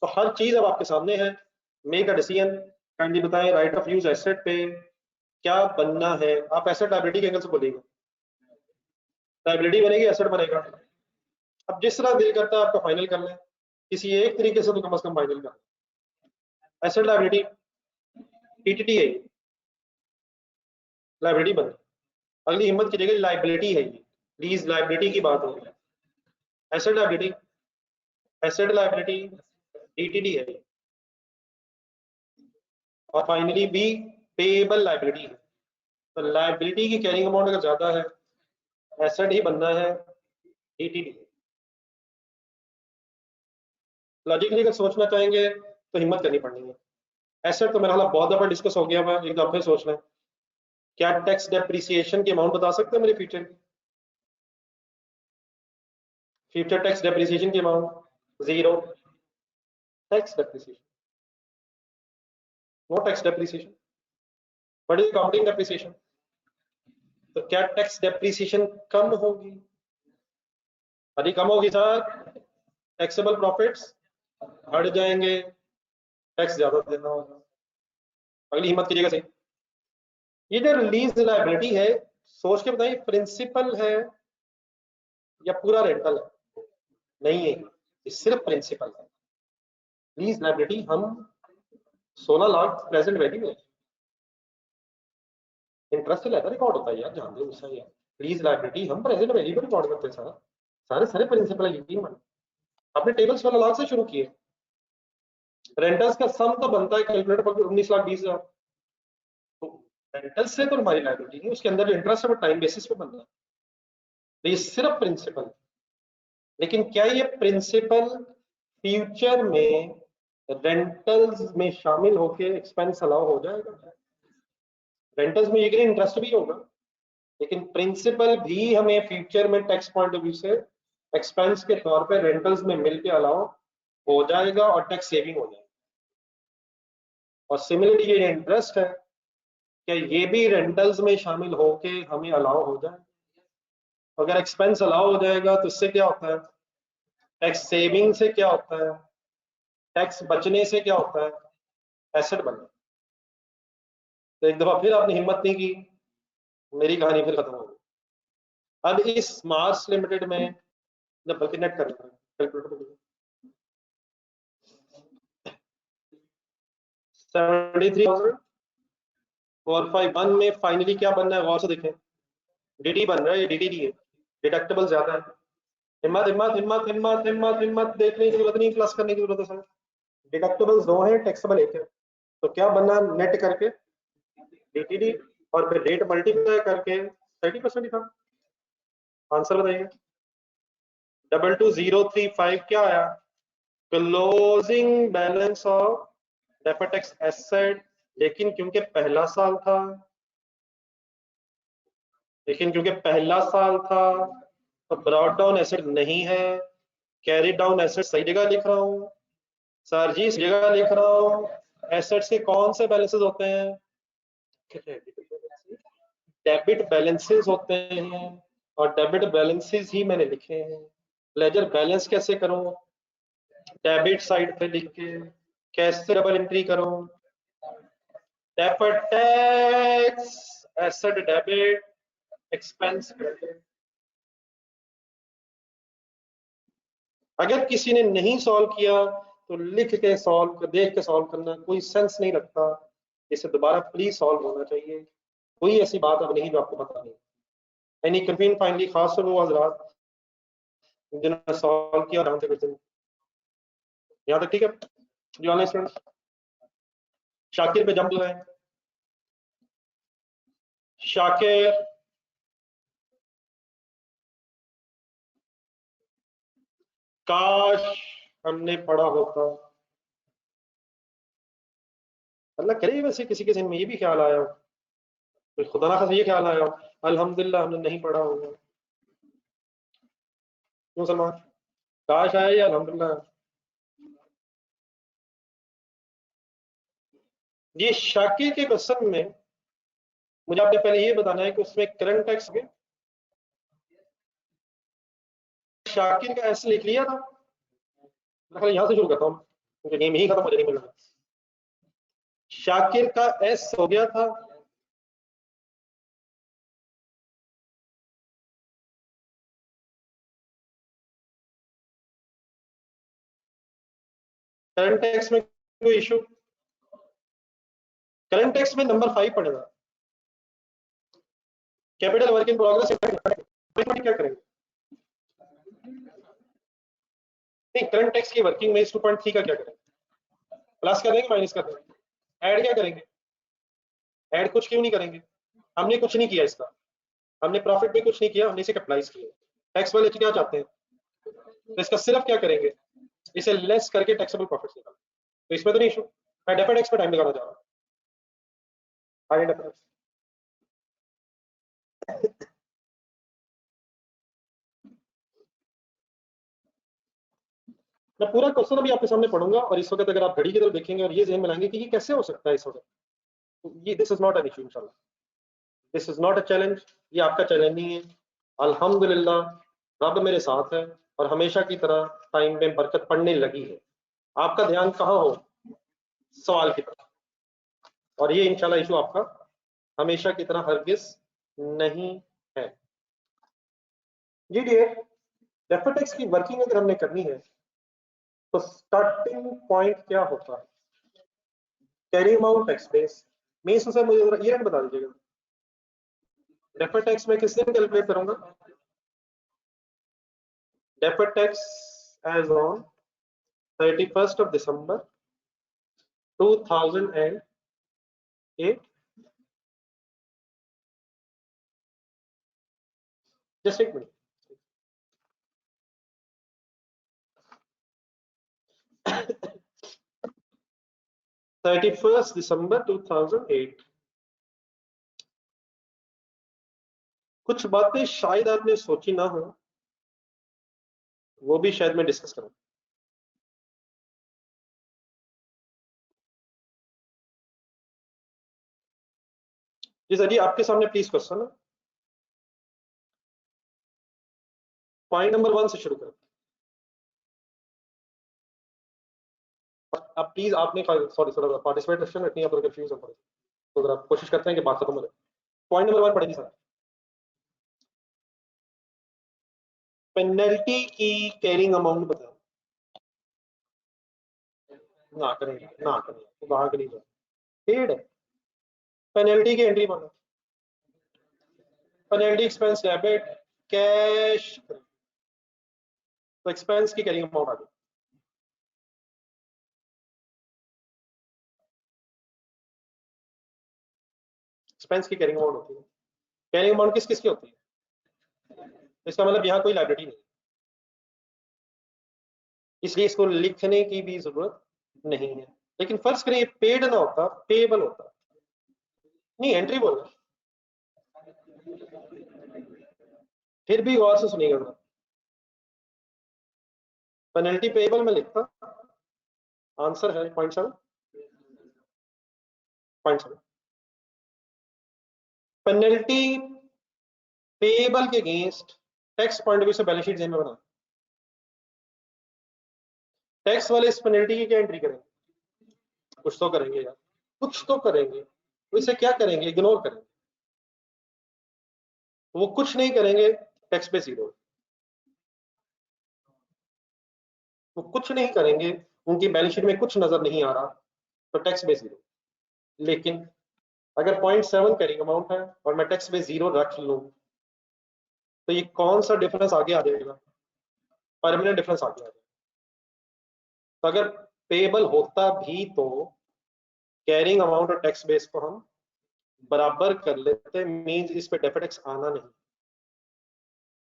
तो हर चीज अब आपके सामने है, मेक अ डिसीजन। काइंडली बताएं राइट ऑफ यूज एसेट पे क्या बनना है। आप एसेट लायबिलिटी के एंगल से बोलेंगे, लायबिलिटी बनेगी एसेट बनेगा। अब जिस तरह दिल करता है आपका फाइनल कर लें, किसी एक तरीके से तो कम से कम फाइनल कर लें। एसेट लायबिलिटी टीटीडी है, लायबिलिटी बने, अगली हिम्मत कीजिएगा लायबिलिटी है, ये लीज लायबिलिटी की बात हो रही है। Asset liability, asset liability TTD है, और फाइनली भी पेएबल लायबिलिटी है। तो लायबिलिटी की कैरिंग अमाउंट अगर ज्यादा है, एसेट ही बनना है, टीटीडी। लॉजिकली अगर सोचना चाहेंगे तो हिम्मत करनी पड़नी है। एसेट तो मेरा हाल बहुत दफा डिस्कस हो गया, मैं एक दफा सोचना है। क्या टैक्स डेप्रिसिएशन की अमाउंट बता सकते हैं मेरे फ्यूचर की? फ्यूचर टैक्स डेप्रिसिएशन की amount zero, tax depreciation, no tax depreciation, what is counting depreciation? तो क्या टैक्स डेप्रिसिएशन कम होगी? यदि कम होगी सर, टैक्सेबल प्रॉफिट्स बढ़ जाएंगे, टैक्स ज्यादा देना होगा। अगली हिम्मत कीजिएगा सही। ये जो रिलीज लायबिलिटी है, सोच के बताइए प्रिंसिपल है या पूरा रेंटल है? नहीं है, ये सिर्फ प्रिंसिपल है। लीज लायबिलिटी हम 16 लाख प्रेजेंट वैल्यू है, इंटरेस्ट लेकर रिकॉर्ड होता है यार, जानते हो उसका यार। लीज लायबिलिटी हम प्रेजेंट वैल्यू पर रिकॉर्ड करते हैं सर, सारे सारे प्रिंसिपल है, यकीन मान। आपने टेबल 16 लाख से शुरू किए, रेंटल्स का सम तो बनता है कैलकुलेटर पर 19,20,000। तो रेंटल्स से तो हमारी लायबिलिटी नहीं, उसके अंदर जो इंटरेस्ट है वो टाइम बेसिस पे बनता है। तो ये सिर्फ प्रिंसिपल। लेकिन क्या ये प्रिंसिपल फ्यूचर में रेंटल्स में शामिल होकर एक्सपेंस अलाउ हो जाएगा? रेंटल्स में ये इंटरेस्ट भी होगा, लेकिन प्रिंसिपल भी हमें फ्यूचर में टैक्स पॉइंट ऑफ व्यू से एक्सपेंस के तौर पे रेंटल्स में मिलके अलाउ हो जाएगा और टैक्स सेविंग हो जाएगी। और सिमिलरली ये इंटरेस्ट है, क्या ये भी रेंटल्स में शामिल होके हमें अलाउ हो जाए? अगर एक्सपेंस अलाउ हो जाएगा तो इससे क्या होता है? टैक्स सेविंग से क्या होता है? टैक्स बचने से क्या होता है? एसेट बनना। तो एक दफा फिर आपने हिम्मत नहीं की, मेरी कहानी फिर खत्म हो गई। अब इस मार्स लिमिटेड में जब बल्कि नेट कर लेना कैलकुलेटर 73,451 में फाइनली क्या बनना है, गौर से देखें। डीडी बन रहा है, ये डीडी है, डिडक्टेबल ज्यादा है। हिम्मत हिम्मत हिम्मत हिम्मत हिम्मत हिम्मत, देखने की जरूरत नहीं, प्लस करने की जरूरत है सर। डिडक्टेबल्स 2 है, टैक्सेबल 1 है। तो क्या बनना, नेट करके डीटीडी और फिर रेट मल्टीप्लाई करके 30% ही था। आंसर बताइए। 22035 क्या आया? Closing balance of deferred tax asset. लेकिन क्योंकि पहला साल था, तो ब्रॉट डाउन एसेट नहीं है, कैरी डाउन एसेट सही जगह लिख रहा हूं सर जी, इस जगह लिख रहा हूं। एसेट्स के कौन से बैलेंसेस होते हैं? डेबिट बैलेंसेस होते हैं, और डेबिट बैलेंसेस ही मैंने लिखे हैं। लेजर बैलेंस कैसे करूं? डेबिट साइड पे लिख के कैसे डबल एंट्री करूं? Deferred tax asset debit, expense credit. अगर किसी ने नहीं सॉल्व किया तो लिख के सॉल्व, देख के सॉल्व करना कोई सेंस नहीं रखता। इसे दोबारा प्लीज सॉल्व होना चाहिए। कोई ऐसी बात अब नहीं जो आपको पता नहीं। एनी कंफ्यूजन फाइनली, खास तौर वो हजरात जिन्होंने सॉल्व किया और कुछ दिन यहाँ तक, ठीक है जी। ऑनलाइन स्टूडेंट शाकिर पे जंप लगाए। शाकिर, काश हमने पढ़ा होता। अल्लाह करे वैसे किसी के में ये भी ख्याल आया हो, तो खुदा ना खास ये ख्याल आया हो अल्हम्दुलिल्लाह हमने नहीं पढ़ा होगा। क्यों सलमान, काश आया या अल्हम्दुलिल्लाह? ये शाकिर के क्वेश्चन में मुझे आपने पहले ये बताना है कि उसमें करंट टैक्स में शाकिर का ऐसे लिख लिया था। मैं यहाँ से शुरू करता हूँ क्योंकि गेम यही खत्म हो जाएगी मेरे। शाकिर का एस हो गया था, करंट टैक्स में कोई इशू? करंट टैक्स में नंबर 5 पड़ेगा, कैपिटल वर्क इन प्रोग्रेस। क्या करेंगे? नहीं, करंट टैक्स की वर्किंग में इस 2.3 का क्या करेंगे? प्लस कर देंगे, माइनस कर देंगे, ऐड क्या करेंगे? ऐड कुछ क्यों नहीं करेंगे? हमने कुछ नहीं किया इसका, हमने प्रॉफिट भी कुछ नहीं किया, हमने इसे कैपिटलाइज किया। टैक्स वाले क्या चाहते हैं? तो इसका सिर्फ क्या करेंगे, इसे लेस करके टैक्सेबल प्रॉफिट निकालेंगे। तो इसमें तो नहीं इशू। मैं डेफर्ड टैक्स पे टाइम लगाना चाह रहा हूँ। मैं पूरा क्वेश्चन अभी आपके सामने पढ़ूंगा और इस वक्त अगर आप घड़ी की तरफ देखेंगे और ये ज़हन में लाएंगे कि ये कैसे हो सकता है इस वक्त, तो ये this is not an issue इंशाल्लाह, this is not a challenge, ये आपका चैलेंज नहीं है। अल्हम्दुलिल्लाह रब मेरे साथ है और हमेशा की तरह टाइम में बरकत पड़ने लगी है। आपका ध्यान कहाँ हो? सवाल की तरफ। और ये इंशाल्लाह इशू आपका हमेशा की तरह हरगिज नहीं है। जी डियर, डेफर्ड टैक्स की वर्किंग अगर हमने करनी है तो स्टार्टिंग पॉइंट क्या होता है? Carry amount tax base. Means sir मुझे ये रेट बता दीजिएगा, डेफर्ड टैक्स में किस दिन कैलकुलेट करूंगा? Deferred tax as on 31st of December 2008। Just एक मिनट। 31st December 2008। कुछ बातें शायद आपने सोची ना हो, वो भी शायद मैं डिस्कस करूं। जी सर जी, आपके सामने प्लीज क्वेश्चन है, पॉइंट नंबर 1 से शुरू करें। अब प्लीज आपने सॉरी सर पार्टिसिपेट क्वेश्चन रखनी है, आप कंफ्यूज हो पड़े तो अगर आप कोशिश करते हैं कि बात खत्म हो जाए। पॉइंट नंबर 1 पढ़ेगी सर। पेनल्टी की कैरिंग अमाउंट बताओ। ना करेंगे, ना करेंगे, बाहर के लिए पेड है। पेनल्टी की एंट्री मानो, पेनल्टी एक्सपेंस डेबिट कैश, तो एक्सपेंस की कैरिंग अमाउंट आ गई। एक्सपेंस की कैरिंग अमाउंट होती है। कैरिंग अमाउंट किस किस की होती है? इसका मतलब यहाँ कोई लाइबिलिटी नहीं, इसलिए इसको लिखने की भी जरूरत नहीं है। लेकिन फर्ज करें पेड ना होता, पेबल होता। नहीं, एंट्री बोल रहा, फिर भी गौर से सुनिएगा। पेनल्टी पेबल में लिखता, आंसर है 0.7। पेनल्टी पेबल के against tax point of view से बैलेंस शीट में बना, टैक्स वाले इस पेनल्टी की क्या एंट्री करेंगे? कुछ तो करेंगे यार, कुछ तो करेंगे। तो इसे क्या करेंगे? इग्नोर करेंगे। वो कुछ नहीं करेंगे, टैक्स पे जीरो। वो कुछ नहीं करेंगे, उनकी बैलेंस शीट में कुछ नजर नहीं आ रहा, तो टैक्स पे जीरो। लेकिन अगर 0.7 कैरिंग अमाउंट है और मैं टैक्स पे जीरो रख लूं, तो ये कौन सा डिफरेंस आगे आ जाएगा? परमानेंट डिफरेंस आगे आ जाएगा। तो अगर पेबल होता भी तो कैरिंग अमाउंट और टैक्स बेस को हम बराबर कर लेते, मींस इस पे डेफर्ड टैक्स आना नहीं।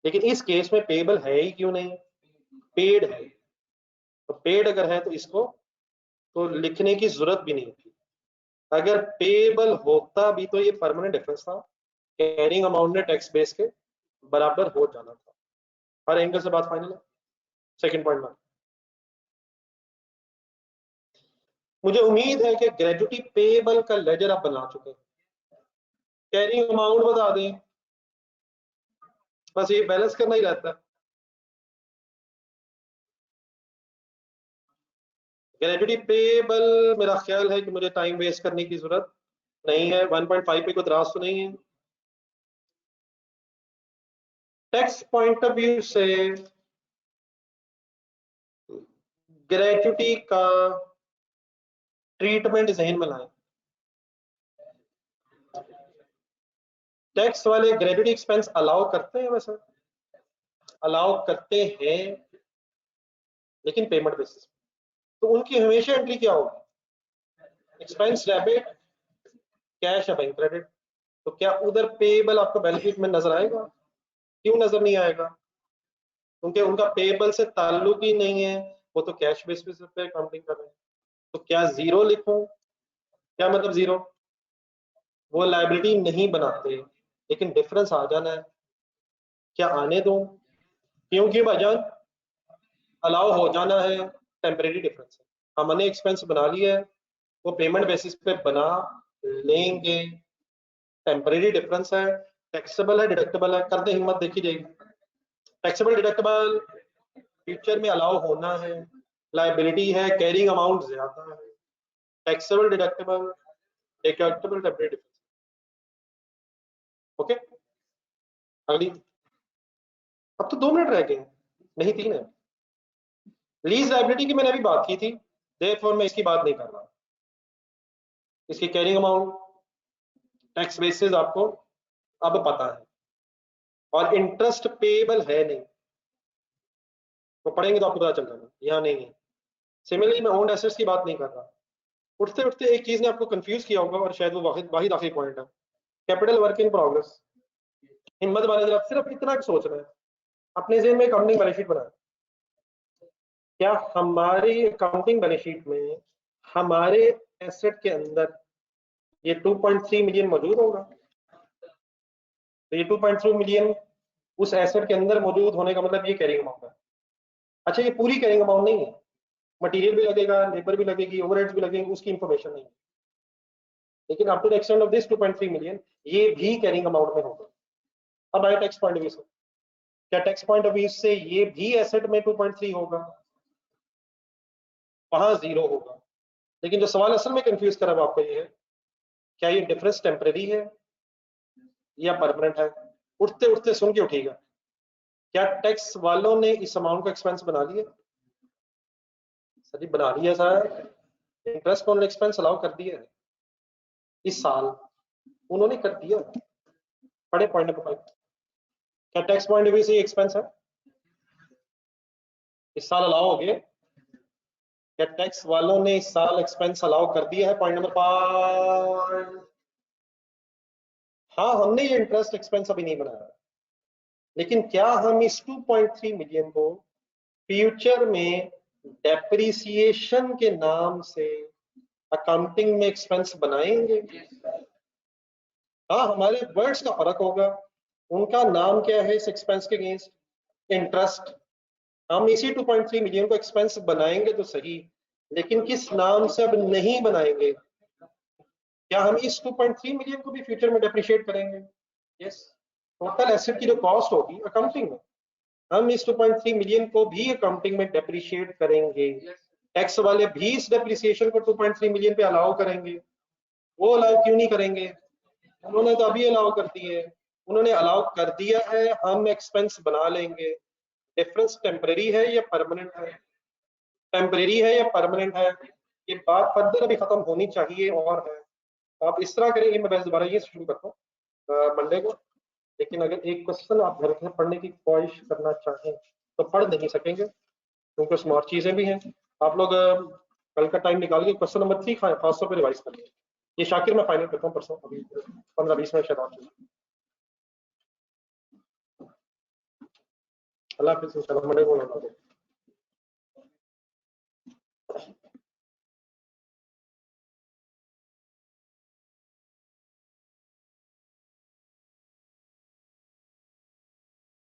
लेकिन इस केस में पेबल है ही क्यों नहीं? पेड है। तो पेड अगर है तो इसको तो लिखने की जरूरत भी नहीं थी। अगर पेबल होता भी तो ये परमानेंट डिफरेंस था, कैरिंग अमाउंट ने टैक्स बेस के बराबर हो जाना था। हर एंगल से बात फाइनल है। सेकंड पॉइंट में मुझे उम्मीद है कि ग्रेजुटी पेबल का लेजर आप बना चुके हैं। कैरिंग अमाउंट बता दें, बस ये बैलेंस करना ही रहता है। ग्रेजुटी पेबल मेरा ख्याल है कि मुझे टाइम वेस्ट करने की जरूरत नहीं है, 1.5 पे कोई दराज तो नहीं है। टैक्स पॉइंट ऑफ व्यू से ग्रेजुटी का ट्रीटमेंट जहन में लाएं। टैक्स वाले ग्रेजुटी एक्सपेंस अलाउ करते हैं, वैसे अलाउ करते हैं लेकिन पेमेंट बेसिस, तो उनकी हमेशा एंट्री क्या होगी, एक्सपेंस डेबिट कैश या बैंक क्रेडिट। तो क्या उधर पेबल आपको बैलेंस शीट में नजर आएगा? क्यों नजर नहीं आएगा? क्योंकि उनका पेबल से ताल्लुक ही नहीं है, वो तो कैश बेसिस पे काउंटिंग कर रहे हैं। तो क्या जीरो लिखूं? क्या मतलब जीरो? वो लायबिलिटी नहीं बनाते, लेकिन डिफरेंस आ जाना है। क्या आने दूं? क्योंकि भाईजान अलाउ हो जाना है, टेम्परेरी डिफरेंस है। हमने एक्सपेंस बना लिया है, वो पेमेंट बेसिस पे बना लेंगे, टेम्परेरी डिफरेंस है, टैक्सेबल है डिडक्टेबल है, कर दे हिम्मत देखी जाएगी। टैक्सेबल डिडक्टेबल फ्यूचर में अलाउ होना है, लायबिलिटी है, कैरिंग अमाउंट ज्यादा है, taxable deductible deductible temporary difference. Okay, अगली। अब तो 2 मिनट रह गए, नहीं 3 है। लीज लायबिलिटी की मैंने अभी बात की थी, देयरफॉर मैं इसकी बात नहीं कर रहा। इसकी कैरिंग अमाउंट, टैक्स बेसिस आपको अब पता है, और इंटरेस्ट पेएबल है नहीं, तो पढ़ेंगे तो आपको पता चल जाएगा, यहाँ नहीं है। सिमिलरली मैं ओन्ड एसेट्स की बात नहीं कर रहा। उठते उठते एक चीज ने आपको कंफ्यूज किया होगा, और शायद वो वाहिद आखिरी पॉइंट है, कैपिटल वर्क इन प्रोग्रेस। हिम्मत वाले जरा सिर्फ इतना सोच रहे हैं, अपने जेहन में अकाउंटिंग बैलेंस शीट बनाए। क्या हमारी अकाउंटिंग बैलेंस शीट में हमारे एसेट के अंदर ये 2.3 मिलियन मौजूद होगा? तो ये 2.3 मिलियन उस एसेट के अंदर मौजूद होने का मतलब ये कैरिंग अमाउंट है। अच्छा, ये पूरी कैरिंग अमाउंट नहीं है, मटेरियल भी लगेगा, लेबर भी लगेगी, ओवरहेड्स भी लगेंगे, उसकी इंफॉर्मेशन नहीं है। लेकिन up to the extent of this 2.3 million ये भी कैरिंग अमाउंट में होगा। अब आए टैक्स पॉइंट ऑफ व्यू से, क्या टैक्स पॉइंट ऑफ व्यू से ये भी एसेट में 2.3 होगा? वहां जीरो होगा। लेकिन जो सवाल असल में कंफ्यूज कर रहा है आपको ये है, क्या ये डिफरेंस टेम्परेरी है या परमानेंट है? उठते उठते सुन के उठेगा, क्या टैक्स वालों ने इस अमाउंट को एक्सपेंस बना लिया? सर जी बना लिया sir, interest on expense allow कर दिया है इस साल, उन्होंने कर दिया। पढ़े पॉइंट नंबर 5, क्या टैक्स पॉइंट ऑफ व्यू से एक्सपेंस है इस साल अलाउ हो गए? क्या टैक्स वालों ने इस साल एक्सपेंस अलाउ कर दिया है? Point number 5। हाँ, हमने ये इंटरेस्ट एक्सपेंस अभी नहीं बनाया, लेकिन क्या हम इस 2.3 मिलियन को फ्यूचर में डेप्रिसिएशन के नाम से अकाउंटिंग में एक्सपेंस बनाएंगे? हाँ, हमारे वर्ड्स का फर्क होगा। उनका नाम क्या है इस एक्सपेंस के अगेंस्ट? इंटरेस्ट। हम इसी 2.3 मिलियन को एक्सपेंस बनाएंगे तो सही, लेकिन किस नाम से अब नहीं बनाएंगे? क्या हम इस 2.3 मिलियन को भी फ्यूचर में डेप्रिशिएट करेंगे? यस। टोटल एसेट की जो कॉस्ट होगी अकाउंटिंग में, हम इस 2.3 मिलियन को भी अकाउंटिंग में डेप्रिशिएट करेंगे। टैक्स वाले भी इस डेप्रिसिएशन को 2.3 मिलियन पे अलाउ करेंगे। वो अलाउ क्यों नहीं करेंगे? उन्होंने तो अभी अलाउ कर दिए, उन्होंने अलाउ कर दिया है, हम एक्सपेंस बना लेंगे। डिफरेंस टेम्परेरी है या परमानेंट है? टेम्परेरी है या परमानेंट है? ये बात फर्दर अभी खत्म होनी चाहिए और है। आप इस तरह करेंगे, मैं बस दोबारा ये शुरू करता हूँ मंडे को। लेकिन अगर एक क्वेश्चन आप घर में पढ़ने की ख्वाहिश करना चाहें तो पढ़ नहीं सकेंगे, क्योंकि उसमें और चीजें भी हैं। आप लोग कल का टाइम निकाल के क्वेश्चन नंबर 3 खासतौर पर रिवाइज करेंगे। ये शाकिर मैं फाइनल करता हूँ परसों, अभी 15-20 मिनट शायद और चलें। अल्लाह हाफिज़, इंशाल्लाह मंडे को